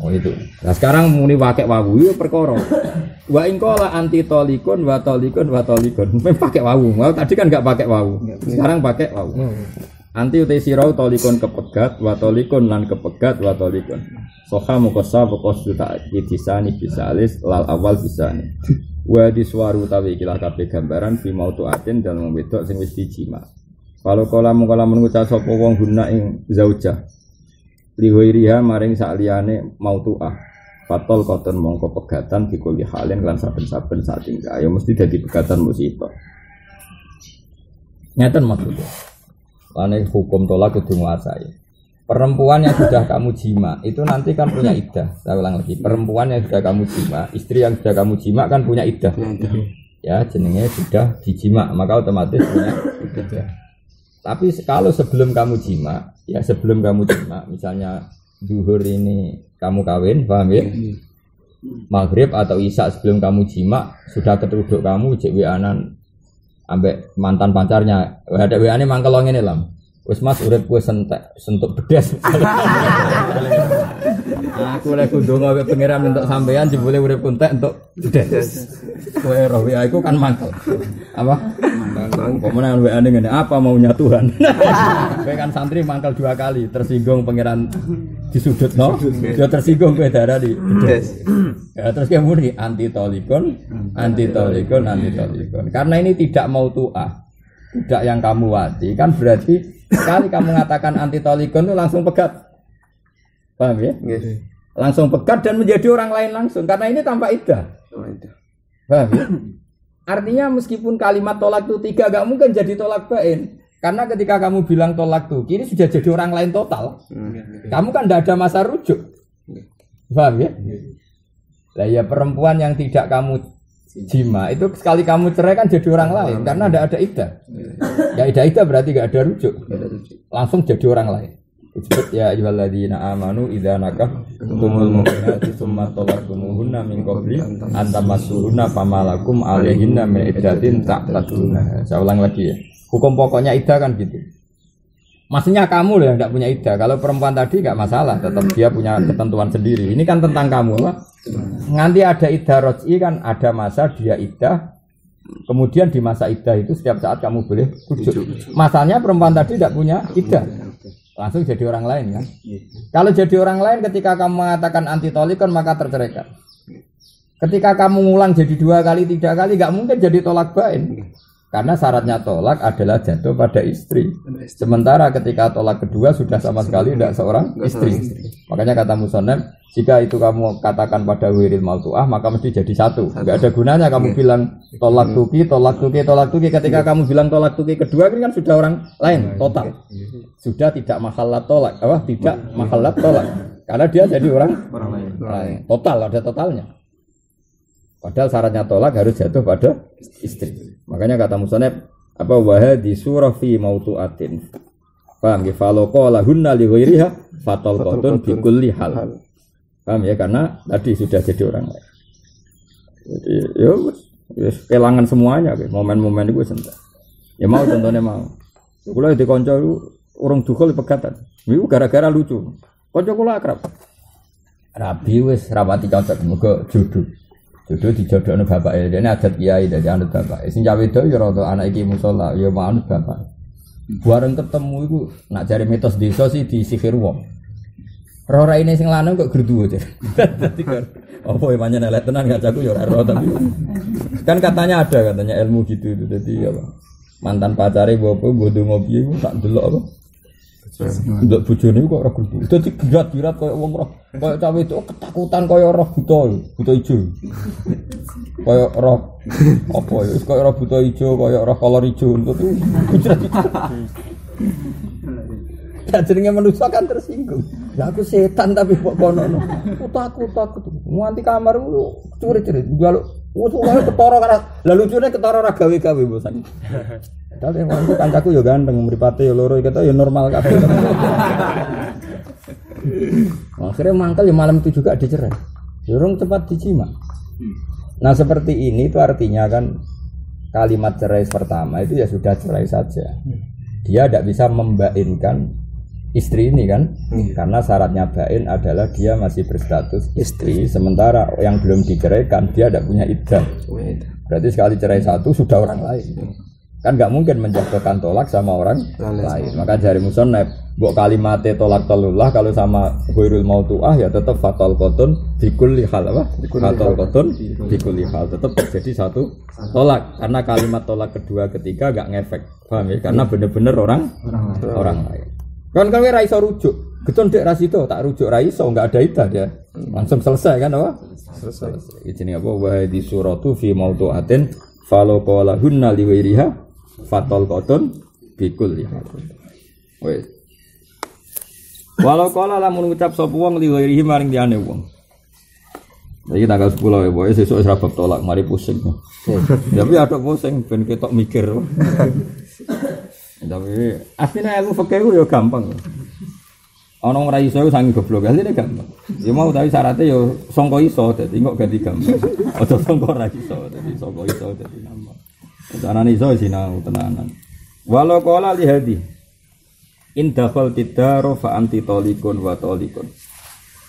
Oh itu. Nah sekarang muni pakai wawu itu perkara. Wa ingkola anti tolikun wa tolikun. Memang pakai wawu. Wawu tadi kan enggak pakai wawu. Sekarang pakai wawu. Anti utai sirau tolikun kepegat wa tolikun lan kepegat wa tolikun. Soha mukosa pokos juta disani bisalis lal awal bisani. Wa diswaru tawi ikilah kabeh gambaran fi mautu atin dalam wedok sing wis dijima. Kalau kala mengucap sapa wong guna ing zaujah. Lihoiriha maring sakliyane mautuah. Fatol koton mongko pegatan dikuli halin lan saben-saben saat tinggal. Ya mesti dadi pegatan musibah. Nyatan maksudnya. Lane hukum tolak kudu nguasai. Perempuan yang sudah kamu jima itu nanti kan punya iddah. Saya ulang lagi. Perempuan yang sudah kamu jima, istri yang sudah kamu jima kan punya iddah. Ya, jenenge sudah dijima, maka otomatis punya iddah. Tapi kalau sebelum kamu jima, misalnya zuhur ini kamu kawin, paham ya? Maghrib atau isya sebelum kamu jima sudah ketuduk kamu cek wianan ambek mantan pacarnya. Ada wiane mangkel ngene lam. Wis Mas urip kowe sentuk bedes. Aku lek ndonga wae pangeran entuk sampean jebule urip entek entuk bedes. Kowe roh wae iku kan mangkel. Apa? Kok menawa wae ngene apa maunya Tuhan. Kowe kan santri mangkel 2 kali, tersinggung pangeran disudutno, ya tersinggung kowe darah di bedes. Ya terus kemudian anti tolikon. Karena ini tidak mau tuah. Tidak yang kamu wati, kan berarti sekali kamu mengatakan anti tolikon itu langsung pegat. Paham ya? Yes. Langsung pegat dan menjadi orang lain langsung. Karena ini tanpa iddah. Paham ya? Artinya meskipun kalimat tolak itu 3 gak mungkin jadi tolak bain. Karena ketika kamu bilang tolak tuh, kini sudah jadi orang lain total. Kamu kan tidak ada masa rujuk. Paham ya? Lah ya perempuan yang tidak kamu jima itu sekali kamu cerai kan jadi orang lain karena tidak ada iddah. Ya iddah berarti tidak ada rujuk. Langsung jadi orang lain. Disebut ya ayyuhalladzina amanu idza nakahtumul mu'minati tsumma talaqtumuhunna min qabli an tamassuhunna famalakum alaihinna min iddatin ta'tadduna. Saya ulang lagi ya. Hukum pokoknya iddah kan gitu. Maksudnya kamu loh yang tidak punya iddah. Kalau perempuan tadi enggak masalah, tetap dia punya ketentuan sendiri. Ini kan tentang kamu, Pak. Nanti ada iddah roj'i kan ada masa dia iddah. Kemudian di masa iddah itu setiap saat kamu boleh rujuk. Masalahnya perempuan tadi tidak punya iddah. Langsung jadi orang lain kan. Kalau jadi orang lain ketika kamu mengatakan anti tolikon maka terceraikan. Ketika kamu ngulang jadi 2 kali 3 kali enggak mungkin jadi tolak bain. Karena syaratnya tolak adalah jatuh pada istri. Sementara ketika tolak kedua sudah sama sekali tidak seorang istri. Makanya kata Musonef, jika itu kamu katakan pada wiril mautuah maka mesti jadi satu. Enggak ada gunanya kamu bilang tolak tuki. Ketika kamu bilang tolak tuki kedua kan sudah orang lain total. Sudah tidak mahallat tolak, tidak mahallat tolak. Karena dia jadi orang lain. Total, ada totalnya. Padahal syaratnya tolak harus jatuh pada istri. Makanya kata Musonef apa wahadi surah fi mautuatin. Paham ya? Falo qala hunna li ghairiha fatal qatun bi kulli hal. Paham ya? Karena tadi sudah jadi orang lain. Jadi ya kelangan semuanya momen-momen itu sentak. Ya mau contohnya mau. Kula di kanca urung dukul pegatan. Iku gara-gara lucu. Kanca kula akrab. Rabi wis rapati cocok muga jodoh. Jodoh dijodohno bapake. Dene adat kiai dadi anut bapake. Sing cawe wedok ya rada anak iki musala ya mau anut bapak. Bareng ketemu iku nak jare mitos desa sih disihir wong. Ora ini sing lanang kok gerdu aja. Dadi apa ya pancen elek tenan ngajaku ya ora ro tapi. Kan katanya ada katanya ilmu gitu itu. Dadi apa? Mantan pacare bopo bodo ngopi iku tak delok apa? Ndak bojone kok ora gerdu. Dadi gerat-gerat koyo wong roh. Koyo cawe itu ketakutan koyo roh buta ijo. Koyo roh apa ya? Koyo roh buta ijo, koyo roh kolor ijo untuk itu. Jenenge manusia kan tersinggung. Ya aku setan tapi kok kono. Takut. Nganti kamar curi-curi njaluk wae ketara karena lha lucune ketara ra gawe-gawe bosan. Padahal yang itu kancaku ya ganteng, mripate ya loro kata ya normal kabeh. Akhirnya mangkel ya malam itu juga dicerai. Durung cepat dijima. Nah seperti ini itu artinya kan kalimat cerai pertama itu ya sudah cerai saja. Dia tidak bisa membainkan istri ini kan, karena syaratnya bain adalah dia masih berstatus istri, sementara yang belum diceraikan dia tidak punya iddah. Berarti sekali cerai satu sudah orang lain. Kan nggak mungkin menjatuhkan tolak sama orang lain. Maka dari Musonef, buat kalimatnya tolak telullah kalau sama ghairul mautuah ya tetap fatal qatun bikulli hal apa? Fatal qatun bikulli hal tetap jadi satu tolak karena kalimat tolak kedua ketiga nggak ngefek, paham ya? Karena benar-benar orang lain. Kan ra iso rujuk. Getun dek rasito tak rujuk ra iso enggak ada iddah dia. Langsung selesai kan apa? Selesai. Jenenge apa wa di suratu fi mautuatin falo qala hunna li wairiha fatal qatun bikul ya. Wes. Walau qala lamun ngucap sapa wong li wairihi maring diane wong. Iki tanggal 10 ya, boy sesuk wis ra bab tolak mari pusing. Tapi ada pusing ben ketok mikir. Tapi aslinya ilmu fikih itu ya gampang. Ana ora iso saking goblok, asline gampang. Ya mau tapi syaratnya ya sangka iso dadi kok ganti gampang. Aja sangka ora iso dadi sangka iso dadi gampang. Carane iso sinau tenanan. Walau qala li hadi in dakhal tidaro fa anti talikun wa talikun.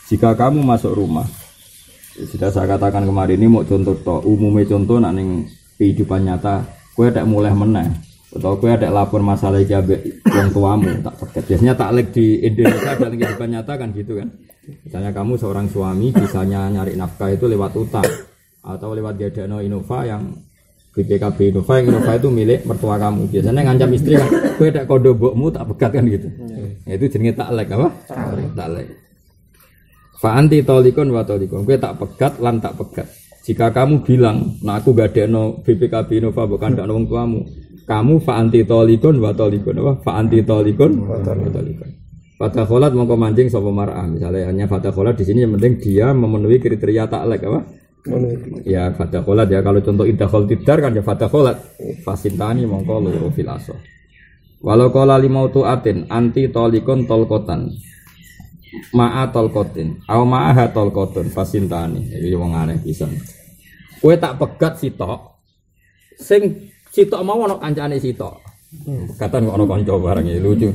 Jika kamu masuk rumah, sudah saya katakan kemarin ini mau contoh to, umumnya contoh nak ning kehidupan nyata, kowe tak mulai meneh. Atau kowe ada lapor masalah jabe wong tuamu tak paket. Biasanya taklek di Indonesia dalam kehidupan nyata kan gitu kan. Misalnya kamu seorang suami bisanya nyari nafkah itu lewat utang atau lewat Gadano Innova yang BPKB Innova yang Innova itu milik mertua kamu. Biasanya ngancam istri kan kowe ada kode mbokmu tak pegat kan gitu. Ya, itu jenenge taklek apa? Taklek. Fa anti talikun wa talikun. Kowe tak pegat lan tak pegat. Jika kamu bilang, nah aku Gadano BPKB Innova bukan ndak wong tuamu. Kamu fa anti talikun wa talikun apa? Fa anti talikun wa talikun. Fata kholat mongko mancing sapa mar'ah. Misalnya hanya fata kholat di sini yang penting dia memenuhi kriteria taklek apa? Ya fata kholat ya kalau contoh iddakhal tidar kan ya fata kholat. Fasintani mongko loro fil aso. Walau qala limautu atin anti talikun talqatan. Ma'a talqatin aw ma'aha talqatun fasintani. Iki wong aneh pisan. Kowe tak pegat sitok sing sitok mau ana kancane sitok. Pegatan kok ana kanca barang iki lucu.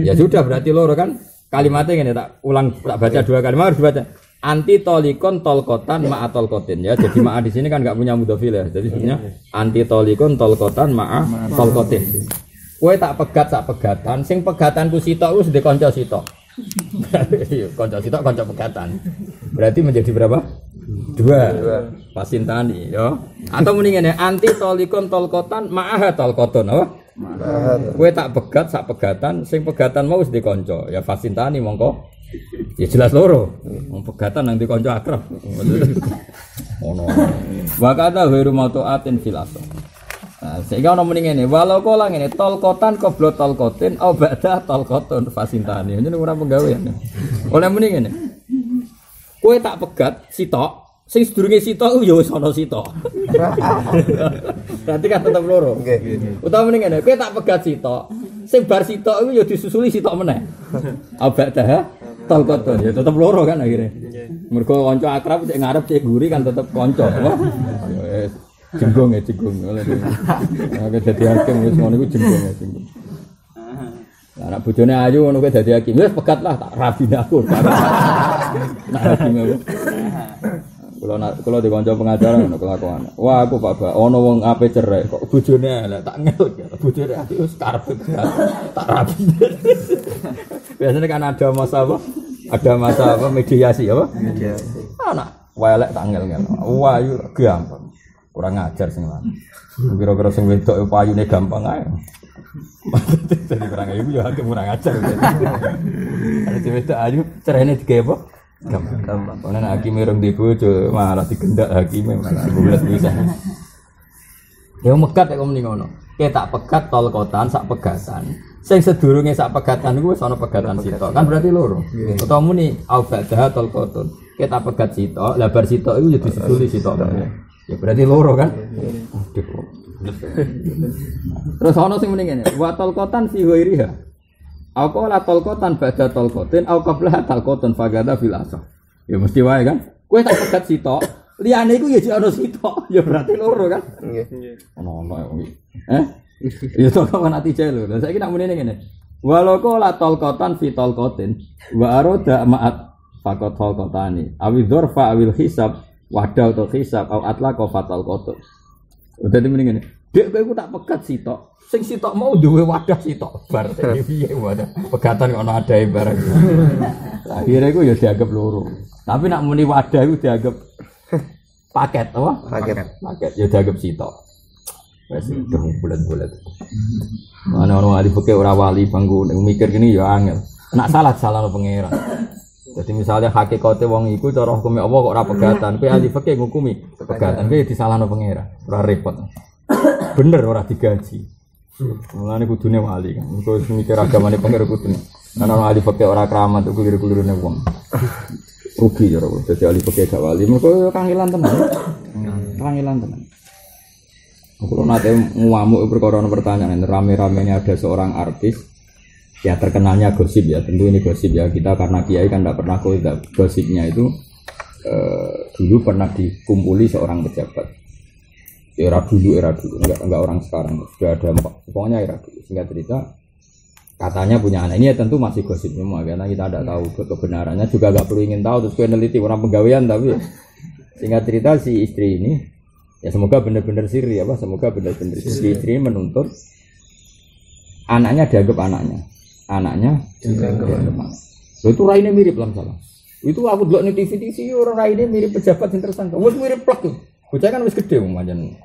Ya sudah berarti loro kan kalimatnya ngene tak ulang tak baca dua kali harus dibaca. Anti tolikon tolkotan ma'a tolkotin ya. Jadi ma'a di sini kan enggak punya mudhofil ya. Jadi sebenarnya anti tolikon tolkotan ma'a tolkotin. Kowe tak pegat sak pegatan sing pegatanku sitok wis ndek kanca sitok. Kanca sitok kanca pegatan. Berarti menjadi berapa? Dua. Fasintani yo. Atau mendingan ya anti tolikon tolkotan ma'ah tolkoton apa? Kowe tak pegat sak pegatan sing pegatan mau wis dikonco ya fasintani mongko ya jelas loro wong pegatan nang dikonco akrab ngono wa kata ghairu mautuatin fil asl. Nah sehingga ono muni ngene walau kala ngene tolkotan qabla tolkotin au ba'da tolkoton fasintani jenenge ora penggawean oleh muni ngene kowe tak pegat sitok sing sedurunge sitok ya wis ana sitok. Berarti kan tetep loro. Nggih. Utawa mending ngene, kowe tak pegat sitok, sing bar sitok iku ya disusuli sitok meneh. Abak dah talkoton ya tetep loro kan akhirnya. Mergo kanca akrab cek ngarep cek guri kan tetep kanca. Wis jenggong ya jenggong. Nek dadi hakim wis ngono iku jenggong ya jenggong. Anak bojone ayu ngono kowe dadi hakim. Wis pegat lah tak rabine aku. Nah hakim aku. Kalau di kanca pengacara ngono kelakuan. Wah aku Pak Ba, ono wong ape cerai kok bojone elek tak ngelut ya. Bojone aku wis karepe tak rapi. Biasanya kan ada masa apa? Ada masa apa mediasi apa? Mediasi. Anak elek tak ngel-ngel. Wah ayu gampang. Kurang ngajar sing lan. Kira-kira sing wedok payune gampang ae. Jadi kurang ayu ya kurang ngajar. Ada wedok ayu ceraine digawe apa? Gampang. Karena hakim mereng di bojo malah digendak hakim malah 12 bisa. Ya megat kok muni ngono. Ki tak pegat tolkotan sak pegatan. Sing sedurunge sak pegatan iku wis ana pegatan sitok. Kan berarti loro. Utawa muni au ba'da tolkotun. Ki tak pegat sitok, lah bar sitok iku ya disusuli sitok. Ya berarti loro kan? Terus ana sing muni ngene, wa tolkotan fi ghairiha. Aku la tolkotan ba'da tolkotin au qabla tolkotin fagada fil asah. Ya mesti wae kan. Kowe tak pegat sitok, liyane iku ya ana sitok, ya berarti loro kan? Nggih. Ono iki. Ya tok kan ati cel lho. Lah saiki nak muni ngene. Walau la tolkotan fi tolkotin wa arada ma'at faqat tolkotani. Awi dzarfa awil hisab wahda atau hisab au atlaqa fa tolkotun. Udah muni ngene. Dek kowe tak pegat sitok. Sing sitok mau duwe wadah sitok bar piye wadah pegatan kok ana adae barang. Akhire iku ya dianggap loro. Tapi nak muni wadah iku dianggap paket apa? Paket ya dianggap sitok. Wes bulat-bulat. Ana orang ahli fikih ora wali bangku mikir gini ya angel. Nak salah pangeran. Jadi misalnya hakikate wong iku cara hukume Allah kok ora pegatan, kowe ahli fikih ngukumi pegatan kowe disalahno pangeran. Ora repot. Bener ora digaji. Mulane kudune wali kan. Engko mikir agamane pangeran kudune. Ana ora ahli fikih ora keramat iku keliru-kelirune wong. Rugi ya ora. Dadi ahli fikih gak wali. Mergo kangelan tenan. Kangelan tenan. Kalau nanti ngamuk perkara pertanyaan rame-ramenya ada seorang artis ya terkenalnya gosip ya tentu ini gosip ya kita karena kiai kan tidak pernah gosipnya itu dulu pernah dikumpuli seorang pejabat era dulu enggak orang sekarang sudah ada pokoknya era dulu singkat cerita katanya punya anak ini ya tentu masih gosip semua karena kita tidak tahu kebenarannya juga enggak perlu ingin tahu terus peneliti orang pegawaian tapi singkat cerita si istri ini ya semoga benar-benar siri apa semoga benar-benar si istri menuntut anaknya dianggap anaknya dianggap itu raine mirip lah salah itu aku delok ning TV orang raine mirip pejabat yang tersangka wis mirip plek tuh bocah kan wis gede pancen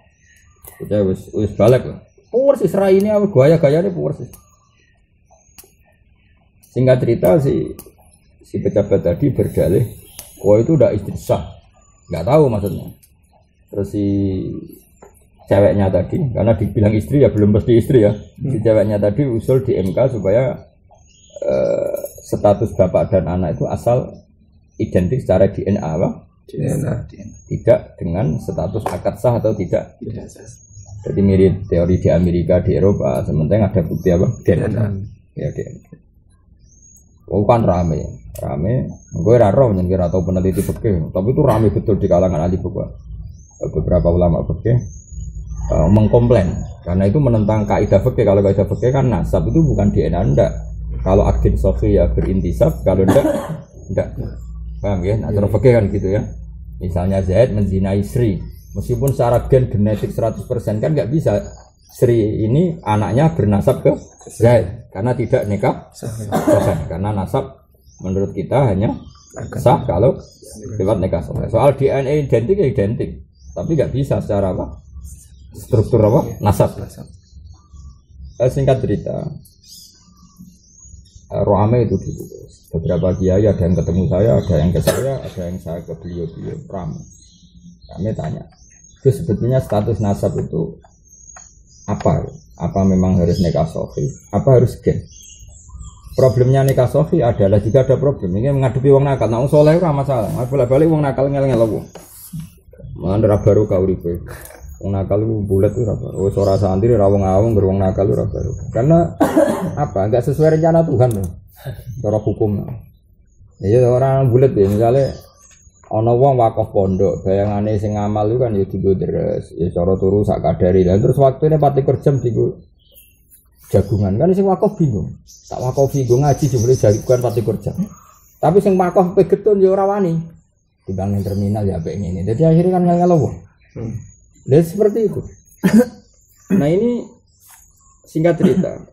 bocah wis balik lah persis raine gaya-gayane persis singkat cerita si pejabat tadi berdalih oh itu udah istri sah enggak tahu maksudnya. Terus si ceweknya tadi, karena dibilang istri ya belum pasti istri ya. Si ceweknya tadi usul di MK supaya status bapak dan anak itu asal identik secara DNA apa? DNA. Tidak dengan status akad sah atau tidak. Jadi mirip teori di Amerika, di Eropa, sementara ada bukti apa? DNA. Ya DNA. Bukan rame. Gue raro nyengkir atau peneliti fikih, tapi itu rame betul di kalangan ahli fikih. Beberapa ulama fikih mengkomplain karena itu menentang kaidah fikih. Kalau kaidah fikih kan nasab itu bukan DNA enggak. Kalau akid sahih ya berintisab, kalau enggak. Paham ya? Nah, cara fikih kan gitu ya. Misalnya Zaid menzinai Sri, meskipun secara genetik 100% kan enggak bisa Sri ini anaknya bernasab ke Zaid karena tidak nikah sahih. Karena nasab menurut kita hanya sah kalau lewat nikah sahih. Soal DNA identik ya identik, tapi nggak bisa secara apa? Struktur apa? Nasab. Singkat cerita, Roame itu dulu. Beberapa kiai ada yang ketemu saya, ada yang ke saya, ada yang saya ke beliau ramai. Kami tanya, itu sebetulnya status nasab itu apa? Apa memang harus nikah sahih? Apa harus gen? Problemnya nikah sahih adalah juga ada problem. Ini menghadapi wong nakal, nah wong soleh ora masalah. Balik wong nakal ngel-ngel wong. Mangan baru kau ribe. Wong nakal itu bulat itu apa? Oh suara santri rawong awong beruang nakal itu baru. Karena apa? Enggak sesuai rencana Tuhan loh. Cara hukum. Ya orang bulat ya misalnya ana wong wakaf pondok, bayangane sing ngamal itu kan ya digo deres, ya cara turu sak kadare. Lah terus waktune pati kerja digo jagungan. Kan sing wakaf bingung. Tak wakaf bingung ngaji jebule jagungan pati kerja. Tapi sing wakaf pegetun ya ora wani. Timbang ning terminal ya apik ngene. Dadi akhirnya kan ngel-ngel wong. Dan seperti itu. Nah ini singkat cerita.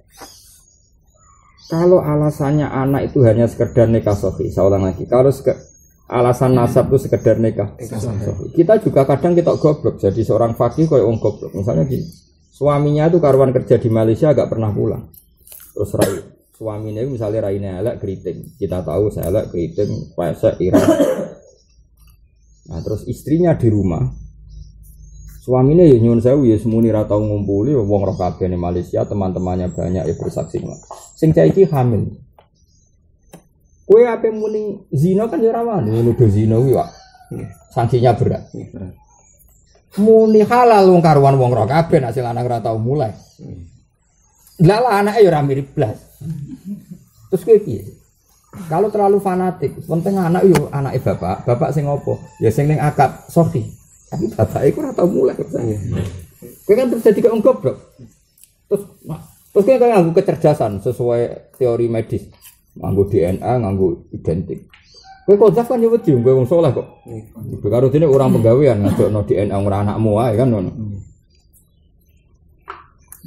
Kalau alasannya anak itu hanya sekedar nikah sahih, saya ulang lagi. Kalau alasan nasab itu sekedar nikah sahih, kita juga kadang kita goblok. Jadi seorang fakih kayak orang goblok. Misalnya gini, suaminya itu karuan kerja di Malaysia agak pernah pulang. Terus suaminya itu misalnya raine elek keriting. Kita tahu saya elek keriting, pesek, irang. Nah terus istrinya di rumah. Suaminya ya nyuwun sewu ya semuni ra tau ngumpuli wong roh kabeh ning Malaysia, teman-temannya banyak ya bersaksi. Sing cah iki hamil. Kowe ape muni zina kan ya ora wani nuduh zina kuwi, Pak. Sanksinya berat. Muni halal wong karuan wong roh kabeh nek sing lanang ora tau mulai. Lah lah anake ya ora mirip blas. Terus kowe piye? Kalau terlalu fanatik, penting anak yo anake bapak sing opo? Ya sing ning akad sahih. Tapi bapak itu ora tau mulai katanya. Kowe kan terjadi kaya goblok. Terus kowe kan nganggo kecerdasan sesuai teori medis. Nganggo DNA, nganggo identik. Kowe kok kan yo wedi kowe wong saleh kok. Karo dene orang penggawean ngajokno DNA ora anakmu ae kan ngono.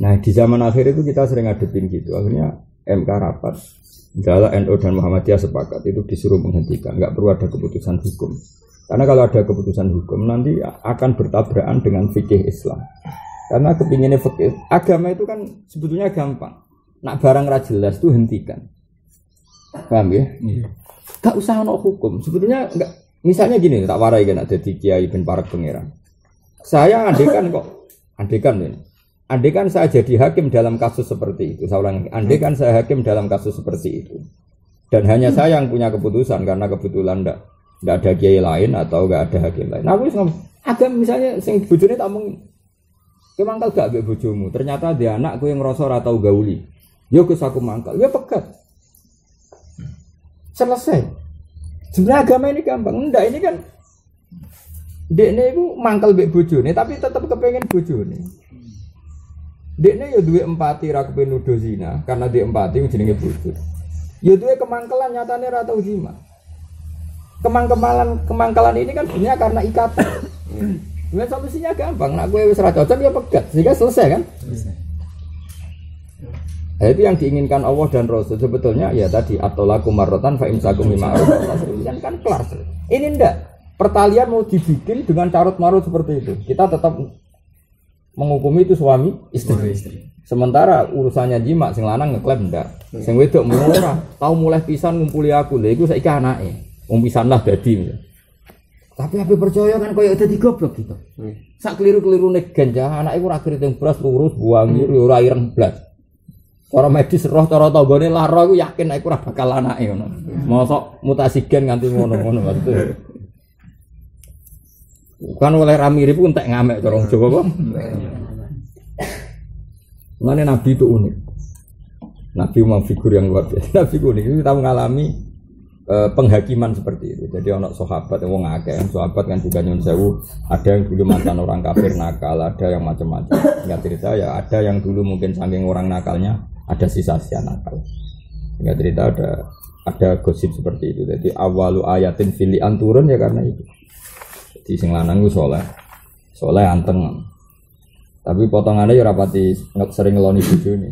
Nah, di zaman akhir itu kita sering ngadepin gitu. Akhirnya MK rapat. Adalah NU dan Muhammadiyah sepakat itu disuruh menghentikan, enggak perlu ada keputusan hukum. Karena kalau ada keputusan hukum nanti akan bertabrakan dengan fikih Islam. Karena kepinginnya fikih agama itu kan sebetulnya gampang. Nak barang ra jelas itu hentikan. Paham ya? Gak usah ono hukum. Sebetulnya enggak. Misalnya gini, tak warai kan ada di Kiai bin Parak Pangeran. Saya andekan saya jadi hakim dalam kasus seperti itu. Saya ulangi, andekan saya hakim dalam kasus seperti itu. Dan hanya saya yang punya keputusan karena kebetulan enggak ada kiai lain atau enggak ada hakim lain. Nah, aku ngomong, agam misalnya sing bojone tak omong, kowe mangkal gak mbek bojomu? Ternyata dia anak kowe ngrasa ora tau gauli. Yo Gus aku mangkal. Ya pegat. Selesai. Sebenarnya agama ini gampang. Enggak, ini kan dekne iku mangkal mbek bojone tapi tetap kepengen bojone. Dekne ya duwe empati ra kepen nuduh zina karena dia empati jenenge bojo. Ya duwe kemangkelan nyatane ra tau jima. Kemangkalan ini kan sebenarnya karena ikatan. Dengan solusinya gampang. Nak kowe wis ra cocok ya pegat. Sehingga selesai kan? Selesai. Nah, itu yang diinginkan Allah dan Rasul sebetulnya ya tadi atolaku marrotan fa imsakum bima'ruf kan kelar. Ini ndak. Pertalian mau dibikin dengan carut-marut seperti itu. Kita tetap menghukumi itu suami istri. Sementara urusannya jima sing lanang ngeklaim ndak. Sing wedok murah, tahu mulai pisan ngumpuli aku. Lha iku saiki anake. Wong pisan lah dadi. Tapi apa percaya kan koyo dadi goblok gitu. Sak keliru-kelirune genjah anake ora keriting beras lurus buang ora ireng blas. Cara medis roh cara tanggane lara iku yakin nek ora bakal anake ngono. Mosok mutasi gen nganti ngono-ngono maksudnya. Kan oleh ra mirip ku entek ngamek cara Jawa kok. Mane Nabi itu unik. Nabi memang figur yang luar biasa. Nabi unik kita mengalami penghakiman seperti itu. Jadi anak sahabat wong akeh, sahabat kan juga nyun sewu, ada yang dulu mantan orang kafir nakal, ada yang macam-macam. Enggak cerita ya, ada yang dulu mungkin saking orang nakalnya ada sisa-sisa nakal. Enggak cerita ada gosip seperti itu. Jadi awalu ayatin fili'an turun ya karena itu. Di sing lanang ku soleh anteng. Tapi potongannya ya rapati sering ngeloni bojone.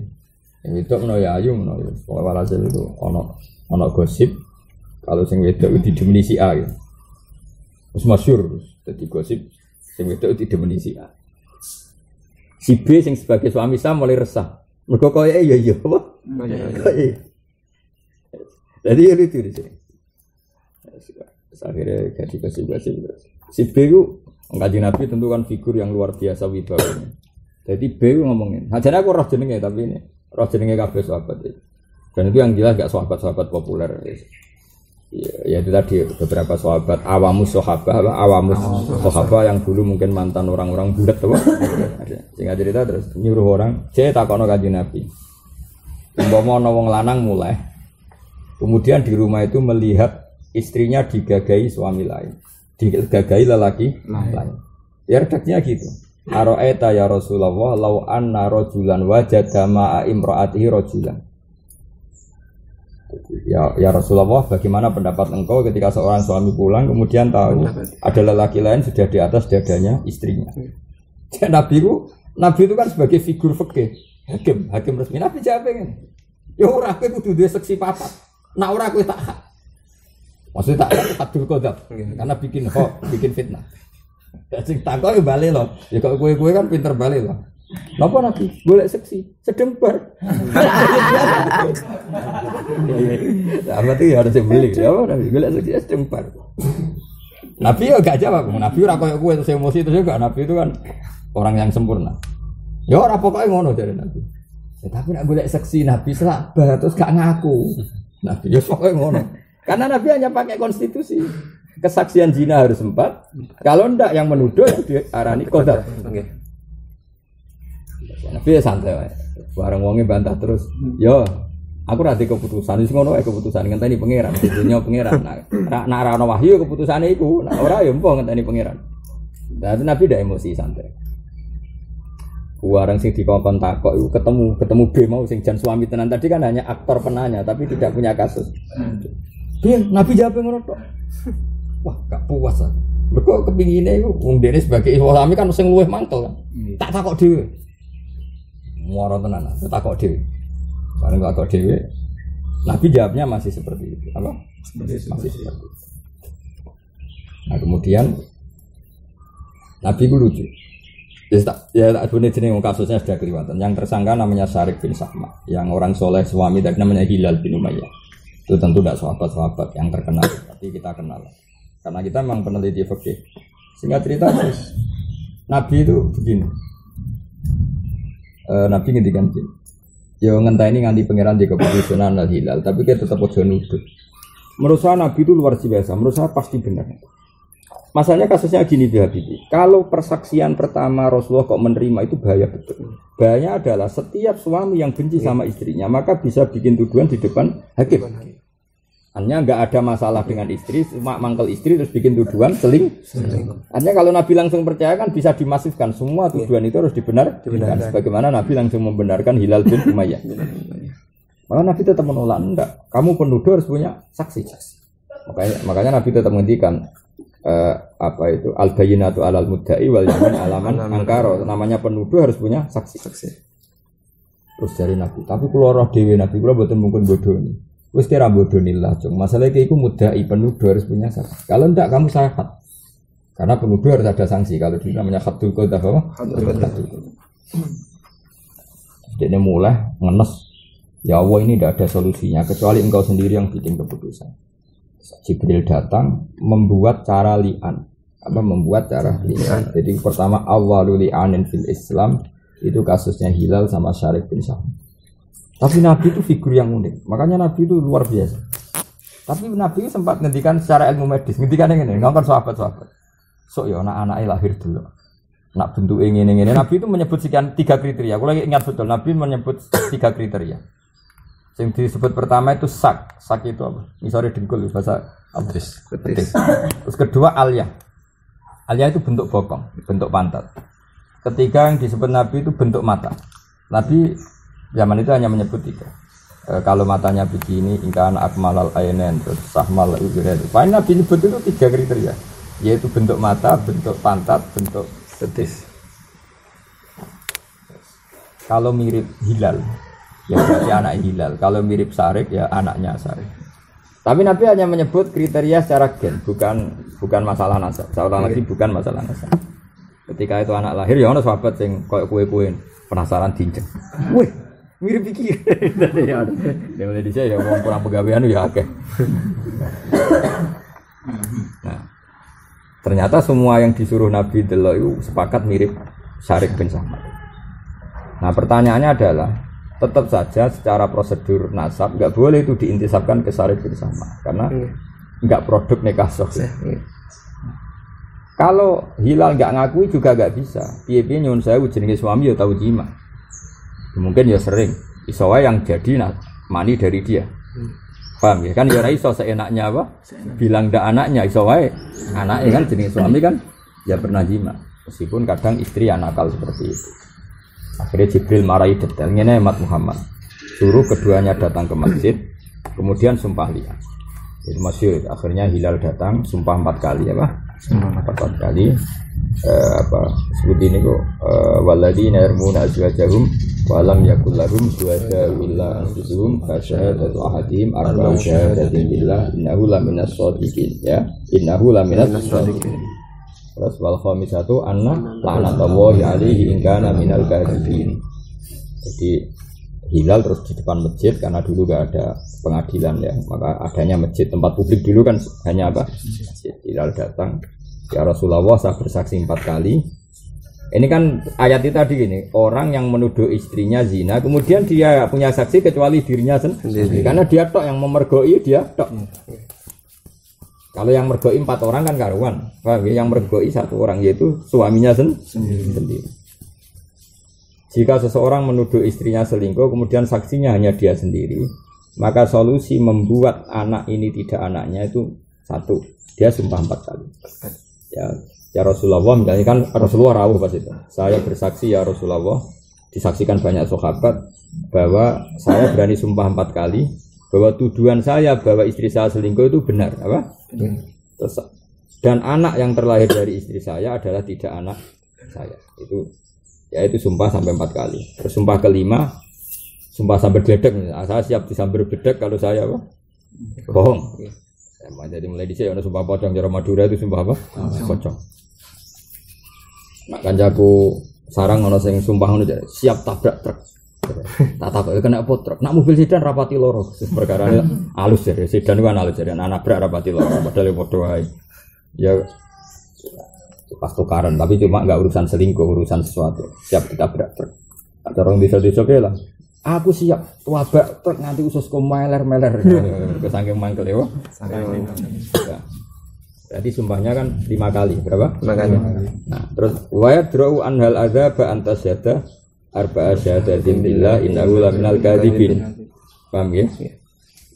Yang itu meno ya ayu meno. Walhasil itu ono gosip Kalau sing wedok didemeni si A ya. Wis masyhur dadi gosip sing wedok didemeni si A. Si B sing sebagai suami sah mulai resah. Mergo koyo iya apa? Koyo. Jadi itu di sini. Akhirnya jadi gosip-gosip terus. Si B itu Kanjeng Nabi tentu kan figur yang luar biasa wibawanya. Jadi B ngomongin, hajane aku roh jenenge tapi ini roh jenenge kabeh sahabat itu. Dan itu yang jelas gak sahabat-sahabat populer. Ya itu tadi beberapa sahabat awamus sahabat yang dulu mungkin mantan orang-orang bulat tuh. Singkat cerita terus nyuruh orang, "C takono Kanjeng Nabi." Umpama ana wong lanang mulai. Kemudian di rumah itu melihat istrinya digagahi suami lain. Digagahi lelaki lain. Ya redaksinya gitu. Aro'aita ya Rasulullah law anna rajulan wajada ma'a imra'atihi rajulan. Ya Rasulullah, bagaimana pendapat engkau ketika seorang suami pulang kemudian tahu ada lelaki lain sudah di atas dadanya istrinya. Ya, Nabi itu kan sebagai figur fikih, hakim resmi. Nabi jawab ngene. Ya ora kowe kudu duwe seksi papat. Nek ora kowe tak hak. Maksudnya tak hadul qadzab karena bikin fitnah. Sing takoki bali lho. Ya kok kowe kan pinter bali lho. Napa Nabi golek seksi sedembar. Ya berarti harus beli. Ya Nabi golek seksi sedembar. Nabi ya gak jawab. Nabi ora koyo kowe terus emosi terus juga Nabi itu kan orang yang sempurna. Ya ora pokoke ngono dari Nabi. Ya, tapi nek golek seksi Nabi selabah terus gak ngaku. Nabi ya pokoke ngono. Karena Nabi hanya pakai konstitusi. Kesaksian zina harus 4. Kalau ndak yang menuduh diarani qadzab. Nabi ya santai wae. Bareng wonge bantah terus. Yo, aku ra di keputusan wis ngono wae keputusan ngenteni pangeran, dunya pangeran. Nek ora ana wahyu keputusane iku, nek ora ya empo ngenteni pangeran. Dadi Nabi ndak emosi santai. Warang sing dikongkon takok iku ketemu B mau sing jan suami tenan tadi kan hanya aktor penanya tapi tidak punya kasus. Dia Nabi jawab ngono tok. Wah, gak puas aku. Mergo kepingine iku wong dene sebagai suami kan sing luwih mantel kan. Tak takok dhewe. Muara tenan, tak takok dhewe. Bareng takok dhewe. Nabi jawabnya masih seperti itu. Apa? Masih seperti itu. Nah, kemudian Nabi itu lucu. Ya tak bener jeneng kasusnya sudah kelihatan. Yang tersangka namanya Syarik bin Sahma, yang orang soleh suami dan namanya Hilal bin Umayyah. Itu tentu tidak sahabat-sahabat yang terkenal, tapi kita kenal. Karena kita memang peneliti fikih. Singkat cerita, Nabi itu begini. Nabi ngendikan gini. Ya ngenteni nganti pangeran di keputusan Hilal, tapi kita tetap ojo nuduh. Menurut saya Nabi itu luar biasa, menurut saya pasti benar. Masalahnya kasusnya gini Habibi. Kalau persaksian pertama Rasulullah kok menerima itu bahaya betul. Bahayanya adalah setiap suami yang benci sama istrinya maka bisa bikin tuduhan di depan hakim. Hanya enggak ada masalah dengan istri, cuma mangkel istri terus bikin tuduhan selingkuh. Hanya kalau Nabi langsung percaya kan bisa dimasifkan semua tuduhan itu harus dibenarkan. Sebagaimana Nabi langsung membenarkan Hilal bin Umayyah. Malah Nabi tetap menolak, enggak. Kamu penuduh harus punya saksi. Makanya Nabi tetap menghentikan al-bayyinatu 'alal mudda'i wal yamin 'alaman angkara. Namanya penuduh harus punya saksi. Terus dari Nabi, tapi kula roh dhewe Nabi kula mboten mungkin bodoni. Wis kira bodonilah, Cung. Masalahnya iku mudda'i penuduh harus punya saksi. Kalau ndak kamu sahat. Karena penuduh harus ada sanksi. Kalau itu namanya khatul qadzaf apa? Jadi mulai ngenes. Ya Allah ini tidak ada solusinya kecuali engkau sendiri yang bikin keputusan. Jibril datang membuat cara li'an. Jadi pertama awwalul li'anin fil Islam itu kasusnya Hilal sama Syarik bin Sahma. Tapi Nabi itu figur yang unik. Makanya Nabi itu luar biasa. Tapi Nabi sempat ngendikan secara ilmu medis, ngendikan ngene, ngongkon sahabat-sahabat. Sok ya anak-anake lahir dulu. Nak bentuke ngene-ngene. Nabi itu menyebut sekian 3 kriteria. Aku lagi ingat betul Nabi menyebut 3 kriteria. Yang disebut pertama itu sak itu apa? Misore dengkul bahasa betis. Terus kedua alyah itu bentuk bokong, bentuk pantat. Ketiga yang disebut Nabi itu bentuk mata. Nabi zaman itu hanya menyebut 3. Kalau matanya begini, ingkana akmalal ainen, terus sahmal ujuret. Paling Nabi nyebut itu 3 kriteria, yaitu bentuk mata, bentuk pantat, bentuk betis. Kalau mirip Hilal ya berarti anak Hilal. Kalau mirip Syarik ya anaknya Syarik. Tapi Nabi hanya menyebut kriteria secara gen, bukan masalah nasab. Seorang lagi bukan masalah nasab. Ketika itu anak lahir, ya ono sahabat sing koyo kue-kue penasaran diinjek. Wih, mirip iki. Ya mulai dhisik ya wong kurang pegawean ya akeh. Nah, ternyata semua yang disuruh Nabi delok itu sepakat mirip Syarik bin Samad. Nah, pertanyaannya adalah tetap saja secara prosedur nasab nggak boleh itu diintisabkan ke Syarik bin Samad karena nggak produk nikah sahih. Kalau Hilal nggak ngakui juga nggak bisa. Piye-piye nyuwun sewu jenenge suami ya tahu jima. Mungkin ya sering. Iso wae yang jadi mani dari dia. Paham ya? Kan ya ora iso seenaknya apa? Bilang ndak anaknya iso wae. Anaknya kan jenenge suami kan ya pernah jima. Meskipun kadang istri yang nakal seperti itu. Akhirnya Jibril marahi detailnya Umat Muhammad. Suruh keduanya datang ke masjid, kemudian sumpah liat. Jadi masyhur. Akhirnya Hilal datang, sumpah 4 kali apa? 4 kali. Sebut ini kok. Waladina yarmuna azwajahum walam yakul lahum syuhada illa anfusuhum fasyahadatu ahadihim arba'u syahadatin billah innahu laminas shadiqin ya. Innahu laminas shadiqin. Terus wal khamisatu anna la'natullahi alaihi in kana minal kadhibin. Jadi Hilal terus di depan masjid karena dulu gak ada pengadilan ya, maka adanya masjid tempat publik dulu kan hanya apa? Masjid. Hilal datang, ya Rasulullah saya bersaksi 4 kali. Ini kan ayat itu tadi gini, orang yang menuduh istrinya zina kemudian dia punya saksi kecuali dirinya sendiri karena dia tok yang memergoi dia tok. Kalau yang mergoi 4 orang kan karuan, yang mergoi 1 orang yaitu suaminya sendiri. Jika seseorang menuduh istrinya selingkuh, kemudian saksinya hanya dia sendiri, maka solusi membuat anak ini tidak anaknya itu 1, dia sumpah 4 kali. Ya Rasulullah, misalnya kan Rasulullah rawuh pas itu. Saya bersaksi ya Rasulullah, disaksikan banyak sahabat bahwa saya berani sumpah 4 kali. Bahwa tuduhan saya bahwa istri saya selingkuh itu benar, apa? Terus, dan anak yang terlahir dari istri saya adalah tidak anak saya. Itu sumpah sampai 4 kali. Terus sumpah kelima, sumpah sambil bedek. Saya siap disambil bedek kalau saya apa? Bohong. Jadi mulai dicek ada sumpah pocong. Cara Madura itu sumpah apa? Pocong. Nak kancaku sarang ono sing sumpah ngono siap tabrak truk. Tak tabrak kena apa truk. Nak mobil sedan rapati loro. Perkara halus ya. Sedan kan halus jadi anak nabrak rapati loro padahal padha wae. Ya pas tukaran tapi cuma enggak urusan selingkuh, urusan sesuatu. Siap ditabrak truk. Ada orang desa-desa ke lah. Aku siap tuabak truk nganti ususku meler-meler. Saking mangkel ya. Jadi sumpahnya kan 5 kali, berapa? 5 kali. Nah, terus wa yadra'u anhal adzaba antasyada arba'a syahadatin billah innahu laminal kadhibin. Paham ya?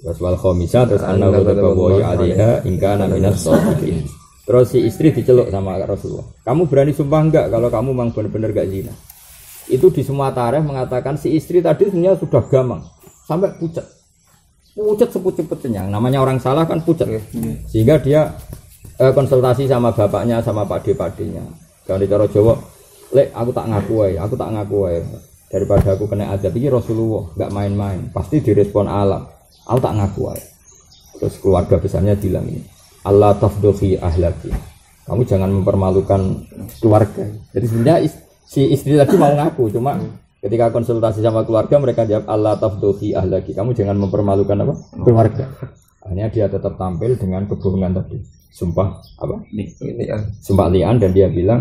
Terus wal khamisah terus annahu tabawi 'alaiha in kana minas shadiqin. Terus si istri diceluk sama Rasulullah. Kamu berani sumpah enggak kalau kamu memang benar-benar enggak zina? Itu di semua tarikh mengatakan si istri tadi sebenarnya sudah gamang sampai pucat. Pucat sepucet-pucetnya. Namanya orang salah kan pucat. Sehingga dia konsultasi sama bapaknya sama pade-padenya. Kalau di cara Jawa, "Lek, aku tak ngaku ae. Daripada aku kena azab iki Rasulullah, enggak main-main. Pasti direspon alam. Aku tak ngaku ae." Terus keluarga besarnya bilang ini, "Allah tafdhi ahlaki." Kamu jangan mempermalukan keluarga. Jadi sebenarnya si istri tadi mau ngaku, cuma ketika konsultasi sama keluarga mereka jawab Allah tafdhi ahlaki. Kamu jangan mempermalukan apa? Keluarga. Akhirnya dia tetap tampil dengan kebohongan tadi. Sumpah apa? Sumpah li'an dan dia bilang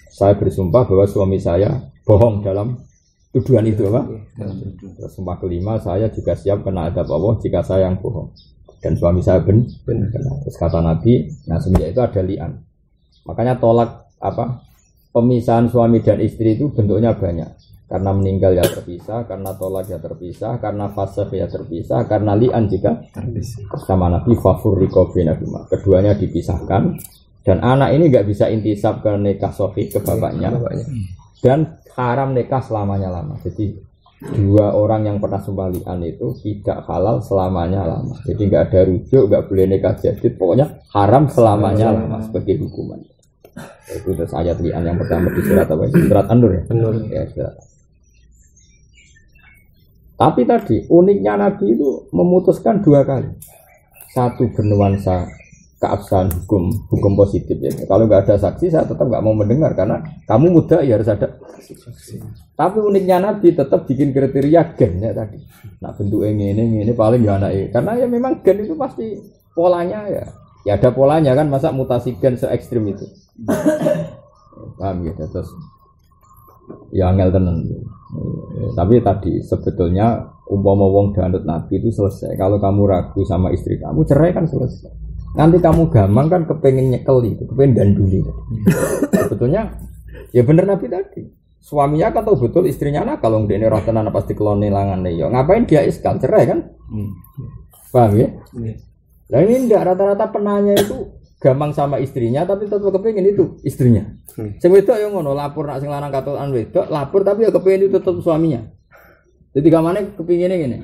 saya bersumpah bahwa suami saya bohong dalam tuduhan itu apa? Terus sumpah kelima saya juga siap kena adab Allah jika saya yang bohong dan suami saya benar. Terus kata Nabi, nah semenjak itu ada li'an. Makanya tolak apa? Pemisahan suami dan istri itu bentuknya banyak. Karena meninggal ya terpisah, karena tolak ya terpisah, karena fasakh ya terpisah, karena li'an juga terpisah. Sama Nabi fafurriqa bainahuma. Keduanya dipisahkan dan anak ini enggak bisa intisab ke nikah sahih ke bapaknya. Dan haram nikah selamanya-lama. Jadi 2 orang yang pernah sumpah li'an itu tidak halal selamanya lama. Jadi enggak ada rujuk, enggak boleh nikah jadid, pokoknya haram selamanya lama sebagai hukuman. Itu terus ayat li'an yang pertama di surat apa? Surat An-Nur ya? Ya, surat. Tapi tadi uniknya Nabi itu memutuskan 2 kali. satu bernuansa keabsahan hukum positif ya. Kalau nggak ada saksi saya tetap nggak mau mendengar karena kamu muda ya harus ada saksi. Tapi uniknya Nabi tetap bikin kriteria gen ya tadi. Nah bentuk ini paling ya anaknya karena ya memang gen itu pasti polanya ya ada polanya kan masa mutasi gen se ekstrim itu. Paham ya terus ya angel tenan. Tapi tadi sebetulnya umpama wong danut Nabi itu selesai. Kalau kamu ragu sama istri kamu cerai kan selesai. Nanti kamu gampang kan kepengen nyekel itu, kepengen ganduli. Sebetulnya ya bener Nabi tadi. Suaminya kan tahu betul istrinya nakal kalau dia ini roh tenan pasti kelone langan ya. Ngapain dia iskal cerai kan? Paham ya? Nah ini enggak rata-rata penanya itu gampang sama istrinya tapi tetap kepengen itu istrinya. Sing wedok ya ngono lapor nak sing lanang katokan wedok lapor tapi ya kepengen itu tetap suaminya. Jadi gamane kepingine ngene.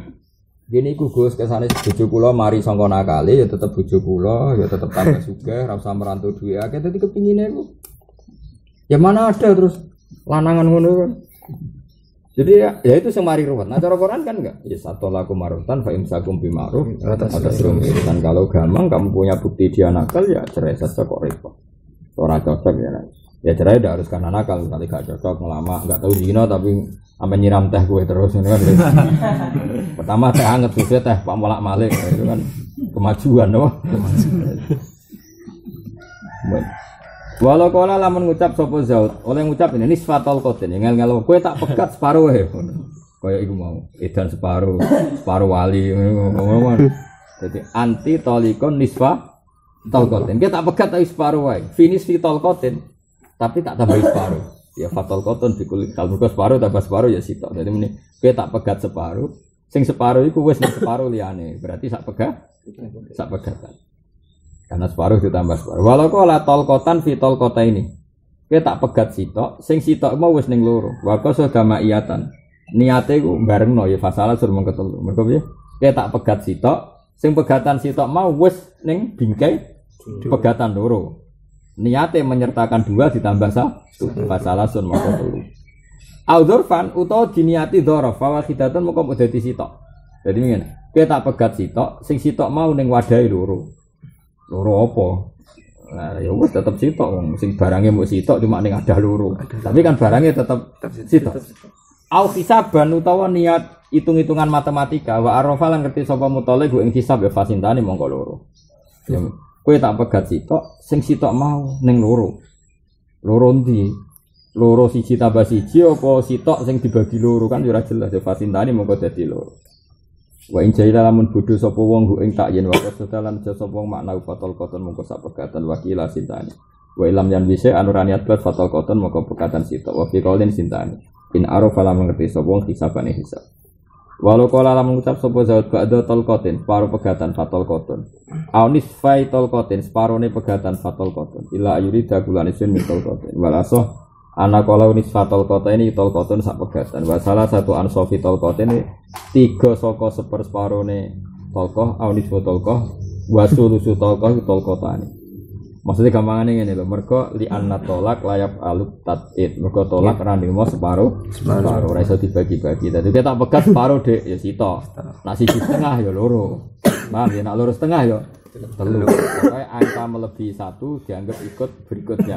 Gini iku Gus kesane bojo kula mari sangka nakale ya tetep bojo kula ya tetep tambah sugih ora usah merantau duwe akeh dadi kepingine iku. Ya mana ada terus lanangan ngono kan. Jadi ya itu sing mari ruwet. Nah cara Quran kan enggak. Ya satolaku marutan fa imsakum bi ma'ruf atas dan kalau gampang kamu punya bukti dia nakal ya cerai saja kok repot. Ora cocok ya. Ya cerai tidak harus karena nakal, kali gak cocok lama, nggak tahu zina tapi sampai nyiram teh gue terus ini kan. Pertama teh anget sudah teh Pak Molak Malik itu kan kemajuan loh. Walau kala lamun ngucap sopo zaud, oleh ngucap ini nisfatul qatin, ngel kowe tak pegat separuh wae. Kaya iku mau, edan separuh wali ngono. Jadi anti tolikon nisfa tolkotin. Kita tak pegat tapi separuh wae. Finish fi tolkotin. Tapi tak tambah separuh. Ya fatal koton dikulit kalau separuh tambah separuh ya sitok. Jadi ini kowe tak pegat separuh. Sing separuh iku wis ning separuh liyane. Berarti sak pegatan. Karena separuh ditambah separuh. Walau kala tolkotan fi tolkota ini. Kowe tak pegat sitok, sing sitok mau wis ning loro. Wa qasama iyatan. Niate ku barengno ya fasalah sur mung ketelu. Mergo piye? Kowe tak pegat sitok, sing pegatan sitok mau wis ning bingkai pegatan loro. Niate menyertakan 2 ditambah 1 fasalah sun moko 3. Audzurfan utawa diniati dzaraf wa khidatan moko dadi sitok. Jadi ngene, kowe tak pegat sitok, sing sitok mau ning wadahe loro. Loro apa? Nah, ya wis tetep sitok wong sing barange mung sitok cuma ning ada loro. Tapi kan barangnya tetep sitok. Au hisaban utawa niat hitung-hitungan matematika wa arafa lan ngerti sapa mutole go ing hisab ya fasintane mongko loro. Ya kowe tak pegat sitok, sing sitok mau ning loro. Loro ndi? Loro siji tambah siji apa sitok sing dibagi loro kan ora jelas ya fasintane mongko dadi loro. Wa in jaila lamun bodho sapa wong ing takyin wa sedalan sapa wong makna fatal koton mongko sak pegatan wakila sintane. Wa ilam yan wise anurani atbat fatal koton mongko pegatan sitok wa fi qaulin sintane. In arafa lamun ngerti sapa wong hisabane hisab. Walau kala lamun ngucap sapa zaud ba'da talqatin separuh pegatan fatal koton. Aunis fai talqatin separone pegatan fatal koton. Ila ayurida kulane sun min talqatin. Walasoh ana kala unis fatal kota ini talqatin sak pegatan. Wa salah satu ansofi talqatin 3 saka separone talqah aunis talqah wa sulusu talqah talqatane. Maksudnya gampangane ngene lho, mergo li anna tolak layap aluk tatid. Mergo tolak ra nimo separuh ora iso dibagi-bagi. Dadi kita pegat separuh Dik ya sito. Nak siji setengah ya loro. Paham ya, nak loro setengah ya telu. Pokoke angka melebihi 1 dianggap ikut berikutnya.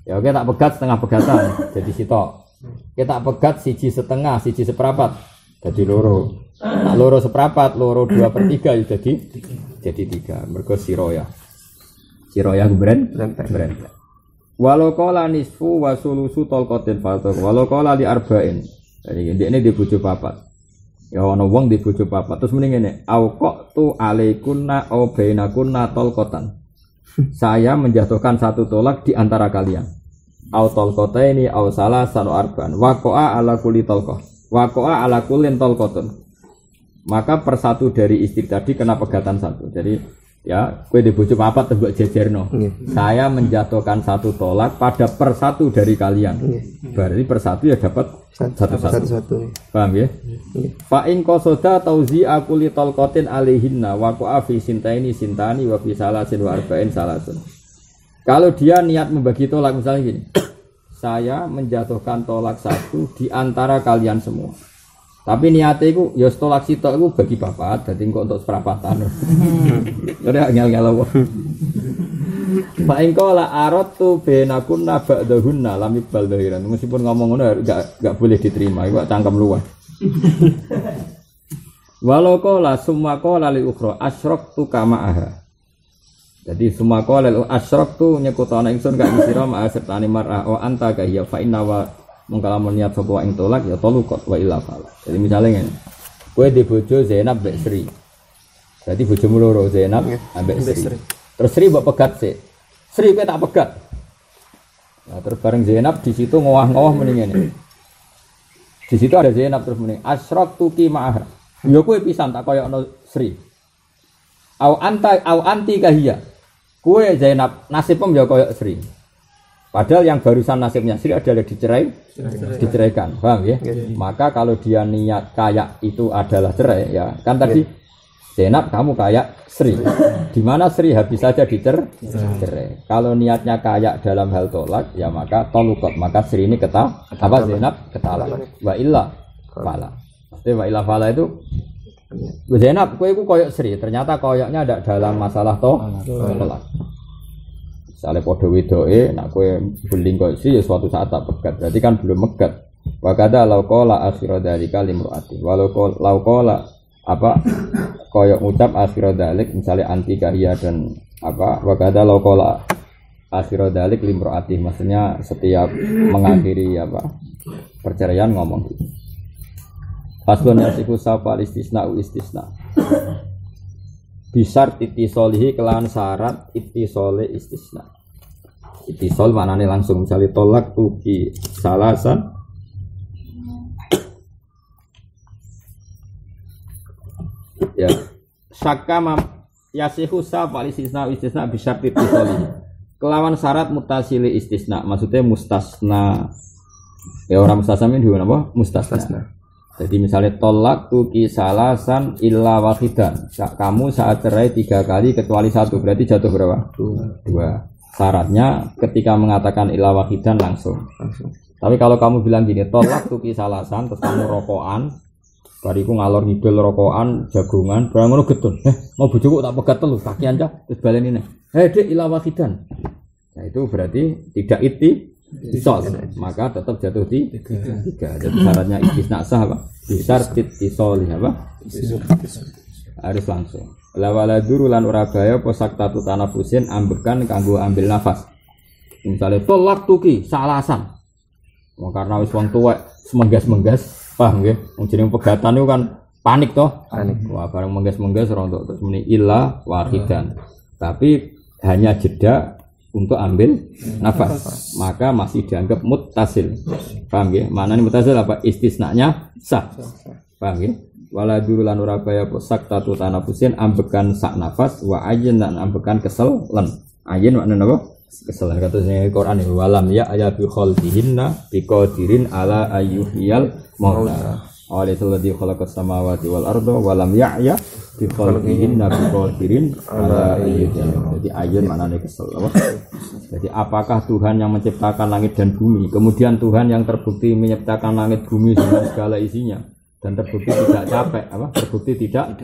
Ya oke tak pegat setengah pegatan jadi sito. Kita pegat siji setengah, siji seperempat jadi loro. Nak loro seperempat, loro 2/3 ya jadi 3. Mergo siroya. Siroyah brand. Walau kala nisfu wa sulusu talqatin fatal. Walau kala li arba'in. Jadi ini di bojo papat. Ya ana wong di bojo papat. Terus mending ngene, auqatu alaikunna au bainakunna talqatan. Saya menjatuhkan satu tolak di antara kalian. Au talqataini au salasan arba'an. Waqa'a ala kulli talqah. Waqa'a ala kullin talqatun. Maka persatu dari istri tadi kena pegatan satu. Jadi ya, kowe di bojo papat tembok jejerno. Saya menjatuhkan satu tolak pada persatu dari kalian. Berarti persatu ya dapat satu-satu. Paham ya? Fa in qasada tauzi akuli talqatin alaihinna wa qa'a fi sintaini sintani wa fi salasin wa arba'in salasun. Kalau dia niat membagi tolak misalnya gini. Saya menjatuhkan tolak satu di antara kalian semua. Tapi niate iku ya tolak sitok iku bagi papat, dadi engko untuk seperapatan. Ora ngel-ngel apa. Fa engko la aratu benakunna ba'dahunna lam yubal bahiran. Meskipun ngomong ngono enggak boleh diterima, iku cangkem luwih. Walau qala summa qala lil ukhra asyraktu kama aha. Jadi summa qala lil asyraktu nyekutana ingsun gak sira ma sertane mar'a wa anta ka ya fa inna wa mengkalamun niat sapa ing tolak ya talukot wa illa fala. Jadi misalnya ngene. Kowe di bojo Zainab mbek Sri. Jadi bojomu loro Zainab ambek Sri. Terus Sri mbok pegat sik. Sri kowe tak pegat. Nah, terus bareng Zainab di situ ngowah-ngowah muni ngene. Di situ ada Zainab terus muni asyraktu ki ma'ah. Ya kowe pisan tak koyokno Sri. Au anti kahia. Kowe Zainab nasibmu ya koyok Sri. Padahal yang barusan nasibnya Sri adalah diceraikan, paham ya? Maka kalau dia niat kayak itu adalah cerai, ya kan tadi Zainab kamu kayak Sri, di mana Sri habis saja dicerai. Kalau niatnya kayak dalam hal tolak, ya maka tolukot, maka Sri ini Zainab ketalak, wa illa fala. Maksudnya wa illa fala itu Zainab, kowe iku koyok Sri, ternyata koyoknya ada dalam masalah tolak. Misalnya podo wedoke, nak kowe beling kok sih ya suatu saat tak pegat. Berarti kan belum megat. Wa kada law qala akhira dzalika limraati. Walau law qala apa koyok ngucap akhira dzalik misalnya anti kahia dan apa wa kada law qala akhira dzalik limraati. Maksudnya setiap mengakhiri apa perceraian ngomong gitu. Faslun yasiku sapa istisna Bisar ittisolihi kelawan syarat ittisole istisna. Ittisol maknane langsung misalnya tolak tuki salasan ya sakama yasihu sapa istisna bisar ittisolihi kelawan syarat mutasili istisna. Maksudnya mustasna ya orang mustasna ini apa? Mustasna. Jadi misalnya tolak tuki salasan illa wahidan. Kamu saat cerai 3 kali kecuali 1 berarti jatuh berapa? 2. Syaratnya ketika mengatakan illa wahidan langsung. Tapi kalau kamu bilang gini tolak tuki salasan terus kamu rokokan, bariku ngalor ngidul rokokan jagungan, barang ngono getun. Mau bojoku tak pegat telu kaki aja terus baleni. Dek illa wahidan. Nah itu berarti tidak Isol, maka tetap jatuh di 3. Jadi syaratnya istisna sah apa? Bisar isol apa? Harus langsung. Lawala duru lan ora bahaya posak tatu tanafusin ambekan kanggo ambil nafas. Misalnya tolak tuki salasan. Wong karena wis wong tuwek semenggas-menggas, paham nggih? Wong jeneng pegatan itu kan panik toh? Panik. Wah, bareng menggas-menggas rontok terus muni illa wahidan. Tapi hanya jeda untuk ambil nafas, maka masih dianggap muttasil. Paham ya? Mana ini muttasil apa? Istisnanya sah. Paham ya? Wala duru lan ora baya posak tatu tanafusin ambekan sak nafas wa ajin dan ambekan kesel len. Ajin maknanya apa? Kesel. Kata sing Quran iki walam ya ayabi khalqihinna biqadirin ala ayyuhiyal mauta. Alladzi khalaqas samawati wal arda wa lam ya'ya bi khalqihinna bi qadirin ala ayyuhiyal. Jadi ayat maknanya kesel apa? Jadi apakah Tuhan yang menciptakan langit dan bumi, kemudian Tuhan yang terbukti menciptakan langit bumi dengan segala isinya dan terbukti tidak capek apa? Terbukti tidak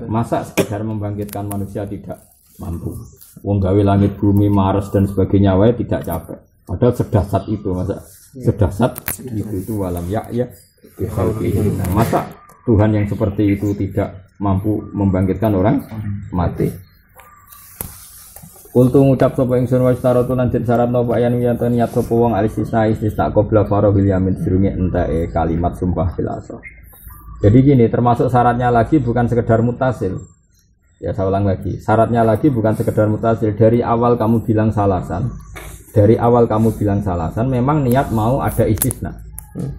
masa sekedar membangkitkan manusia tidak mampu. Wong gawe langit bumi Mars dan sebagainya wae tidak capek. Padahal sedahsyat itu masa sedahsyat itu walam ya'ya nah, masa Tuhan yang seperti itu tidak mampu membangkitkan orang mati. Untuk ngucap sapa ingsun wa staratu lan den syarat napa yen yen niat sapa wong alistisna qabla farahil yamin sirunge entae kalimat sumpah filasa. Jadi gini, termasuk syaratnya lagi bukan sekedar mutasil. Ya saya ulang lagi, syaratnya lagi bukan sekedar mutasil. Dari awal kamu bilang salasan, memang niat mau ada istisna.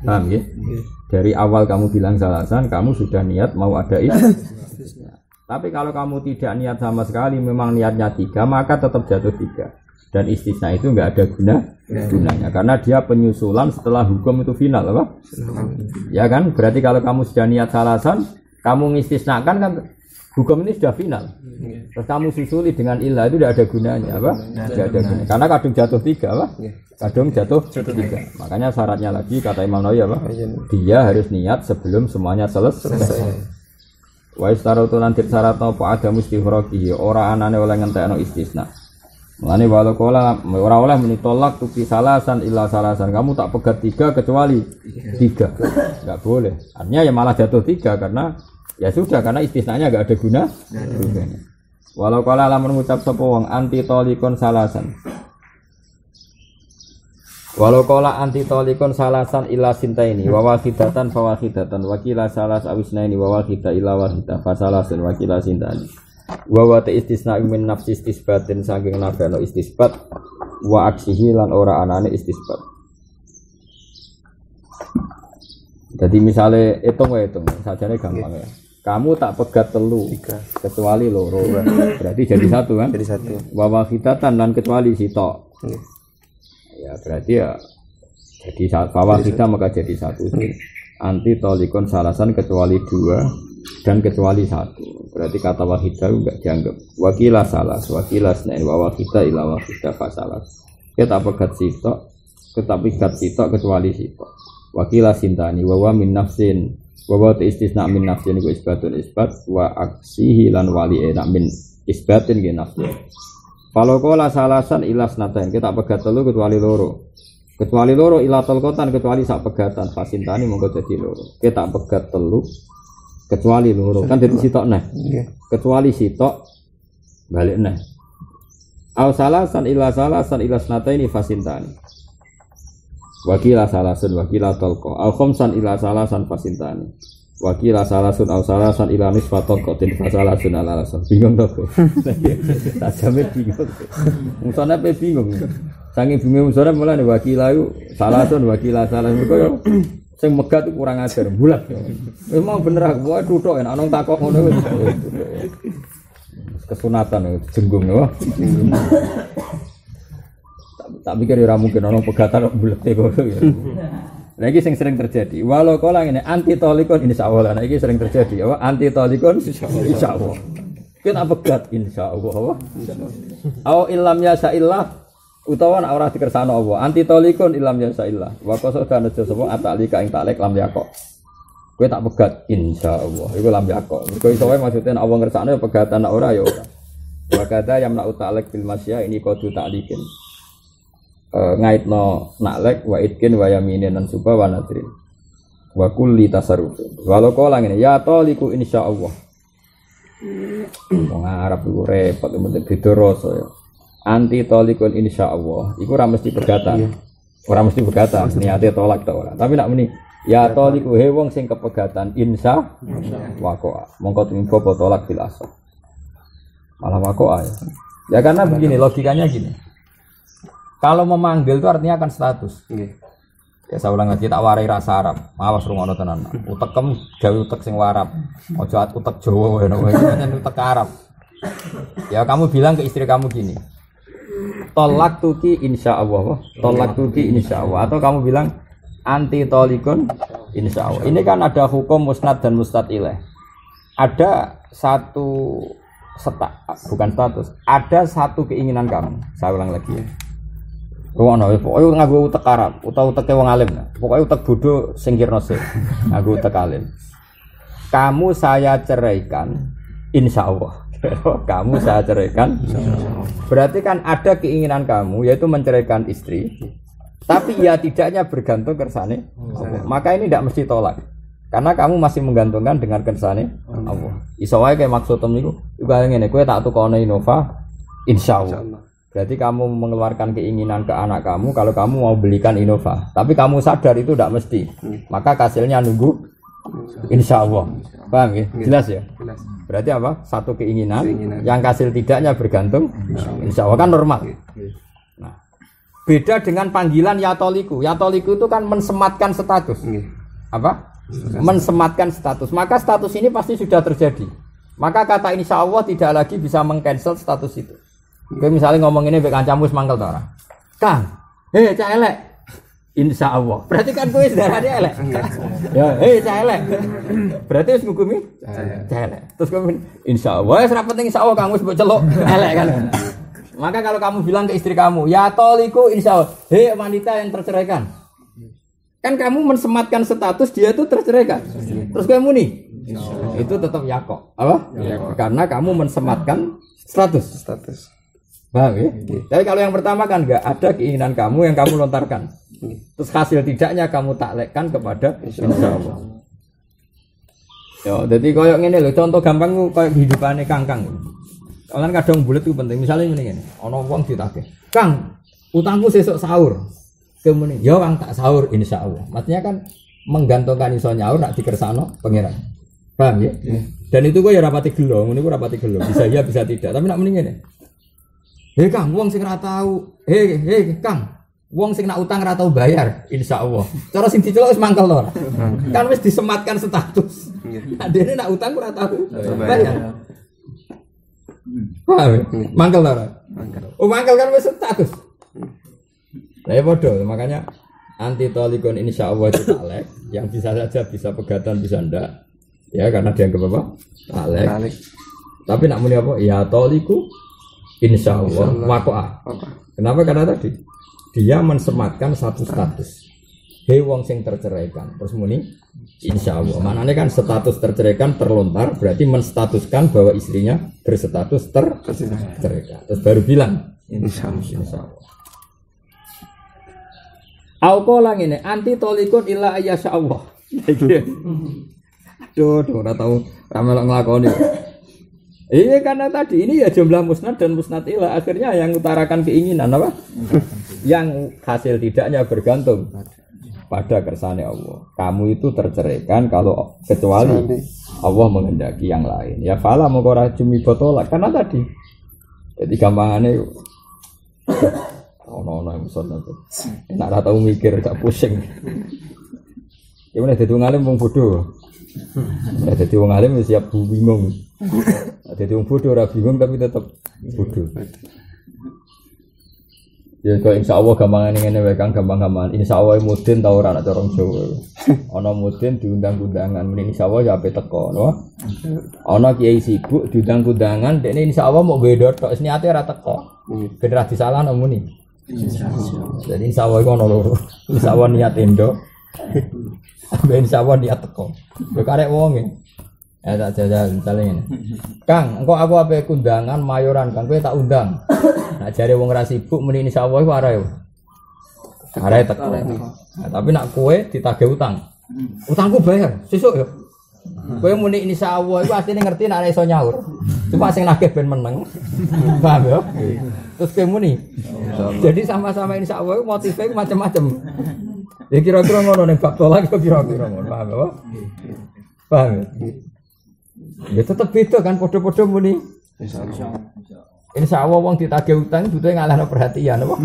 Paham ya? Dari awal kamu bilang salasan, kamu sudah niat mau ada istisna. Tapi kalau kamu tidak niat sama sekali, memang niatnya 3, maka tetap jatuh 3. Dan istisna itu enggak ada gunanya, karena dia penyusulan setelah hukum itu final, apa? Ya kan? Berarti kalau kamu sudah niat salasan, kamu mengistisnakan kan Hukum ini sudah final. Terus kamu susuli dengan ilah itu tidak ada gunanya, apa? Tidak ada gunanya. Karena kadung jatuh 3, apa? Kadung jatuh 3. Makanya syaratnya lagi kata Imam Nawawi apa? Dia harus niat sebelum semuanya selesai. Wa istaratu lan syarat apa ada mustifroqihi ora anane oleh ngentekno istisna. Mulane walau kala ora oleh muni tolak tuki salasan illa salasan. Kamu tak pegat 3 kecuali 3. Enggak boleh. Artinya ya malah jatuh 3 karena ya sudah karena istisnanya enggak ada gunanya. Walau kala lamun ngucap sapa wong anti tolikon salasan. Walau kala anti tolikon salasan illa sintaini wa wahidatan fa wahidatan wa kila salas awisnaini wa wahida illa wahida fa salasun wa kila sintani. Wa wa ta istisna min nafsi istisbatin saking nafano istisbat wa aksihi lan ora anane istisbat. Jadi misalnya hitung sajane gampang ya. Kamu tak pegat 3 kecuali loro berarti jadi 1 kan? Jadi 1. Wa wahidatan lan kecuali sitok. Ya berarti ya jadi bawah kita maka jadi 1. Anti tolikon salasan kecuali 2 dan kecuali 1. Berarti kata wahidah enggak dianggap. Wakilah salas, wakilah senain wa wahidah ila wahidah fasalas. Kita pegat sitok, tetapi pegat sitok kecuali sitok. Wakilah sintani wa min nafsin. Wa wa istisna min nafsin iku isbatun isbat wa aksihi lan wali enak min isbatin ge nafsin. Kalau kola salasan ilas natain kita pegat 3 kecuali loro. Kecuali loro ila tolkotan kecuali sak pegatan fasintani monggo jadi loro. Kita pegat 3 kecuali loro kan dadi sitok neh. Kecuali sitok balik neh. Au salasan ilas nataini fasintani. Wakila salasun wakila tolko. Au khamsan ila salasan fasintani. Wakila salasun au salasan ila nisfaton kotin fasalasun ala alasan. Bingung toh. Tajame bingung. Musane pe bingung. Saking bingung musane mulane wakila yu salasun wakila salasun kok sing megat kurang ajar bulat. Wis mau bener aku wae tuthuk enak nang takok ngono wis. Kesunatan jenggung ya. Tak pikir ora mungkin ana pegatan bulete kok ya. Lah iki sing sering terjadi. Walau kala ngene anti tolikon insyaallah. Nah iki sering terjadi apa? Anti tolikon insyaallah. Kita pegat insyaallah apa? Au illam yasaillah utawa ora dikersano apa? Anti tolikon illam yasaillah. Wa qasada aja sapa atalika ing taklek lam yakok. Kowe tak pegat insyaallah. Iku lam yakok. Mergo iso wae maksudnya Allah ngersakno pegatan ora ya ora. Wa kadza yamna taklek bil masya ini qadu ta'likin. Ngaitno naklek wa idkin wa yaminin dan subha wa nadrin wa kulli tasarruf. Walau kala ngene ya taliku insyaallah. Wong Arab iku repot mesti beda rasa ya. Anti talikun insyaallah. Iku ora mesti pegatan. Ora mesti pegatan, niate tolak ta ora. Tapi nek muni ya taliku he wong sing kepegatan insya waqa'a. Mongko info tolak bil asal. Malah waqa'a ya. Ya karena begini logikanya gini. Kalau memanggil itu artinya akan status. Ya saya ulang lagi tak warai rasa Arab. Awas rungono tenan. Utekem gawe utek sing warap. Ojo utek Jawa ngono kuwi pancen utek Arab. Ya kamu bilang ke istri kamu gini. Tolak tuki insyaallah. Tolak tuki insyaallah atau kamu bilang anti tolikun insyaallah. Ini kan ada hukum musnad dan mustad ilaih. Ada satu bukan status. Ada satu keinginan kamu. Saya ulang lagi ya. Ruwono pokoke nganggo utek Arab utawa uteke wong alim. Pokoke utek bodho sing kirna sik. Nganggo utek alim. Kamu saya ceraikan insyaallah. Kamu saya ceraikan insyaallah. Berarti kan ada keinginan kamu yaitu menceraikan istri. Tapi ya tidaknya bergantung kersane Allah. Maka ini tidak mesti tolak. Karena kamu masih menggantungkan dengan kersane Allah. Iso wae kaya maksudem niku, iku ngene kowe tak tukono Innova insyaallah. Berarti kamu mengeluarkan keinginan ke anak kamu kalau kamu mau belikan Innova. Tapi kamu sadar itu tidak mesti. Maka hasilnya nunggu insyaallah. Paham ya? Jelas ya? Berarti apa? Satu keinginan yang hasil tidaknya bergantung insyaallah kan normal. Nah, beda dengan panggilan ya toliku. Ya toliku itu kan mensematkan status. Apa? Mensematkan status. Maka status ini pasti sudah terjadi. Maka kata insyaallah tidak lagi bisa mengcancel status itu. Kowe misalnya ngomong ini mbek kancamu wis mangkel ta ora? Kang, cah elek. insya Allah. Berarti kan kowe darane elek. Ya, saya elek. Berarti wis ngukumi saya elek. Terus kowe insya Allah, wis ra penting insya Allah kamu sebut celuk elek kan. Maka kalau kamu bilang ke istri kamu, ya toliku insya Allah, hei wanita yang terceraikan. Kan kamu mensematkan status dia itu terceraikan. Terus kamu nih, itu tetap yakok. Apa? Yakok. Karena kamu mensematkan status. Paham ya? Tapi kalau yang pertama kan enggak ada keinginan kamu yang kamu lontarkan. Terus hasil tidaknya kamu taklekkan kepada insya Allah. Yo, jadi koyok ngene lho, contoh gampang koyok kehidupane Kang. Kalian kadang bulet itu penting. Misalnya ngene, ana wong ditagih. Kang, utangku sesuk sahur. Kemudian, ya wang tak sahur insya Allah. Maksudnya kan menggantungkan iso nyaur nak dikersano pangeran. Paham ya? Dan itu gue ya rapati gelo, ini gue rapati gelo. Bisa ya bisa tidak. Tapi nak mending ini. Hei Kang, wong sing ora tahu. Hei Kang, wong sing nak utang ora tahu bayar, insya Allah. Cara sing diceluk wis mangkel to. Kan wis disematkan status. Nah, dene nak utang ora tahu bayar. Paham? Mangkel to ora? Oh, mangkel kan wis status. Lah bodoh, makanya anti tolikon insya Allah itu taklek, yang bisa saja bisa pegatan bisa ndak, ya karena dianggap apa? Taklek. Tapi nak muni apa? Ya toliku insya Allah wakoah. Kenapa? Karena tadi dia mensematkan satu status. Hei wong sing terceraikan, terus muni insya Allah. Maknanya kan status terceraikan terlontar, berarti menstatuskan bahwa istrinya berstatus terceraikan. Terus baru bilang insya Allah. Aku lang ini anti tolikun illa ayyasha Allah. Aduh, ora tahu ramelok nglakoni. Iya karena tadi ini ya jumlah musnad dan musnad ilah akhirnya yang utarakan keinginan apa? Yang hasil tidaknya bergantung pada kersane Allah. Kamu itu terceraikan kalau kecuali Allah menghendaki yang lain. Ya fala mengkora jumi botolak karena tadi. Jadi gampangannya ono yang besar nanti. Nak rata mikir gak pusing. Ya mana jadi orang alim wong bodoh. Ya jadi orang alim siap bingung. Jadi orang bodoh ora bingung tapi tetap bodoh. Ya kalau insya Allah gampangan ini wae gampang-gampang. Insya Allah mudin tau ora nak corong Jawa. Ana mudin diundang-undangan muni insya Allah ya ape teko, no. Ana kiai sibuk diundang-undangan dekne insya Allah mau gawe dotok niate ora teko. Generasi salah muni. Jadi insya Allah itu ada loro. Insya Allah niat endo. Insya Allah niat teko. Karek wonge. Ya tak jajal misalnya ini. Kang, engkau aku apa kundangan mayoran Kang, kowe tak undang. Nak jare wong ra sibuk muni insya Allah iku arae. Arae teko. Nah, tapi nak kowe ditagih utang. Utangku bayar sesuk ya. Kowe muni insya Allah iku asline ngerti nek ora iso nyaur. Cuma sing nagih ben meneng. Paham ya? Terus kowe muni. Jadi sama-sama insya Allah motifnya macam-macam. Ya kira-kira ngono ning bab tolak kira-kira ngono. Paham ya? Paham ya? Ya tetep beda kan padha-padha muni. Insya Allah wong ditagih utang butuhe ngalahno perhatian apa?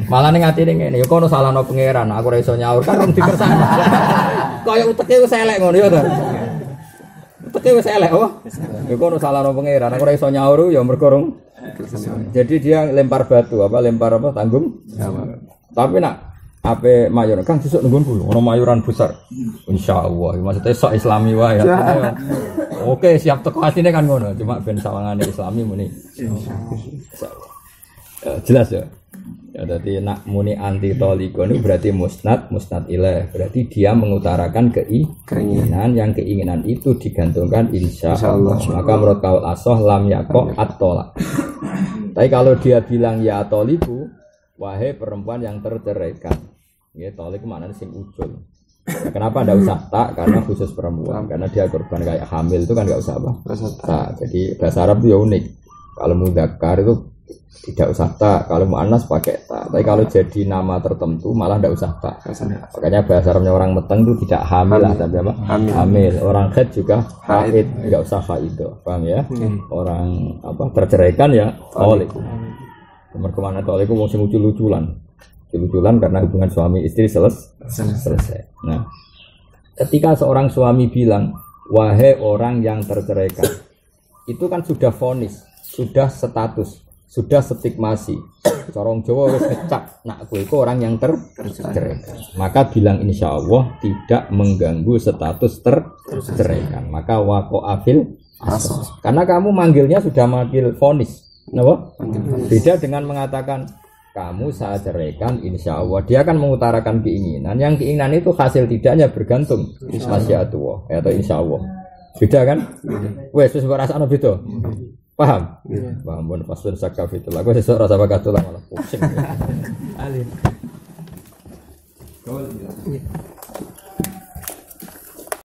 Malah ning atine ngene, ya kono salahno pangeran, aku ora iso nyaur kan wong dikersane. Kaya uteke wis elek ngono ya to. Uteke wis elek apa? Ya kono salahno pangeran, aku ora iso nyaur ya mergo rung. Jadi dia lempar batu lempar tanggung jawab. Tapi nak ape mayor Kang sesuk nunggu ono mayuran besar. Insyaallah maksudnya sok islami wae ya. Oke, siap teko asine kan ngono, cuma ben sawangane islami muni. Insyaallah. Jelas ya. Ya dadi nak muni anti tolikon itu berarti musnad ilaih. Berarti dia mengutarakan keinginan yang keinginan itu digantungkan insyaallah. Maka menurut kaul asoh lam yakok at-tolak. Tapi kalau dia bilang ya toliku, wahai perempuan yang terceraikan. Ya tolik maknanya sing ucul. Ya, kenapa tidak usah tak? Karena khusus perempuan. Karena dia korban kayak hamil itu kan nggak usah apa. Tak. Jadi bahasa Arab itu ya unik. Kalau mudzakkar itu tidak usah tak. Kalau muannas pakai tak. Tapi kalau jadi nama tertentu malah tidak usah tak. Makanya bahasa Arabnya orang meteng itu tidak hamil lah, tapi apa? Hamil. Orang haid juga haid, nggak usah haidah. Paham ya? Orang terceraikan ya tolik. Nomor kemana tolik itu masih lucu-luculan. Luculan karena hubungan suami istri selesai. Nah, ketika seorang suami bilang, wahai orang yang terceraikan, itu kan sudah vonis, sudah status sudah stigmasi. Corong Jawa wis ngecap nak kowe iku orang yang terceraikan. Maka bilang insya Allah tidak mengganggu status terceraikan. Maka waqa'afil asas. Karena kamu manggilnya sudah manggil vonis. Kenapa? Beda dengan mengatakan kamu saya ceraikan insya Allah. Dia akan mengutarakan keinginan. Yang keinginan itu hasil tidaknya bergantung masyiatullah atau insya Allah. Beda kan? Wes wis rasane beda. Paham? Paham pun pasun sakaf itu. Aku sesuk rasa bakatullah malah pusing. Alin.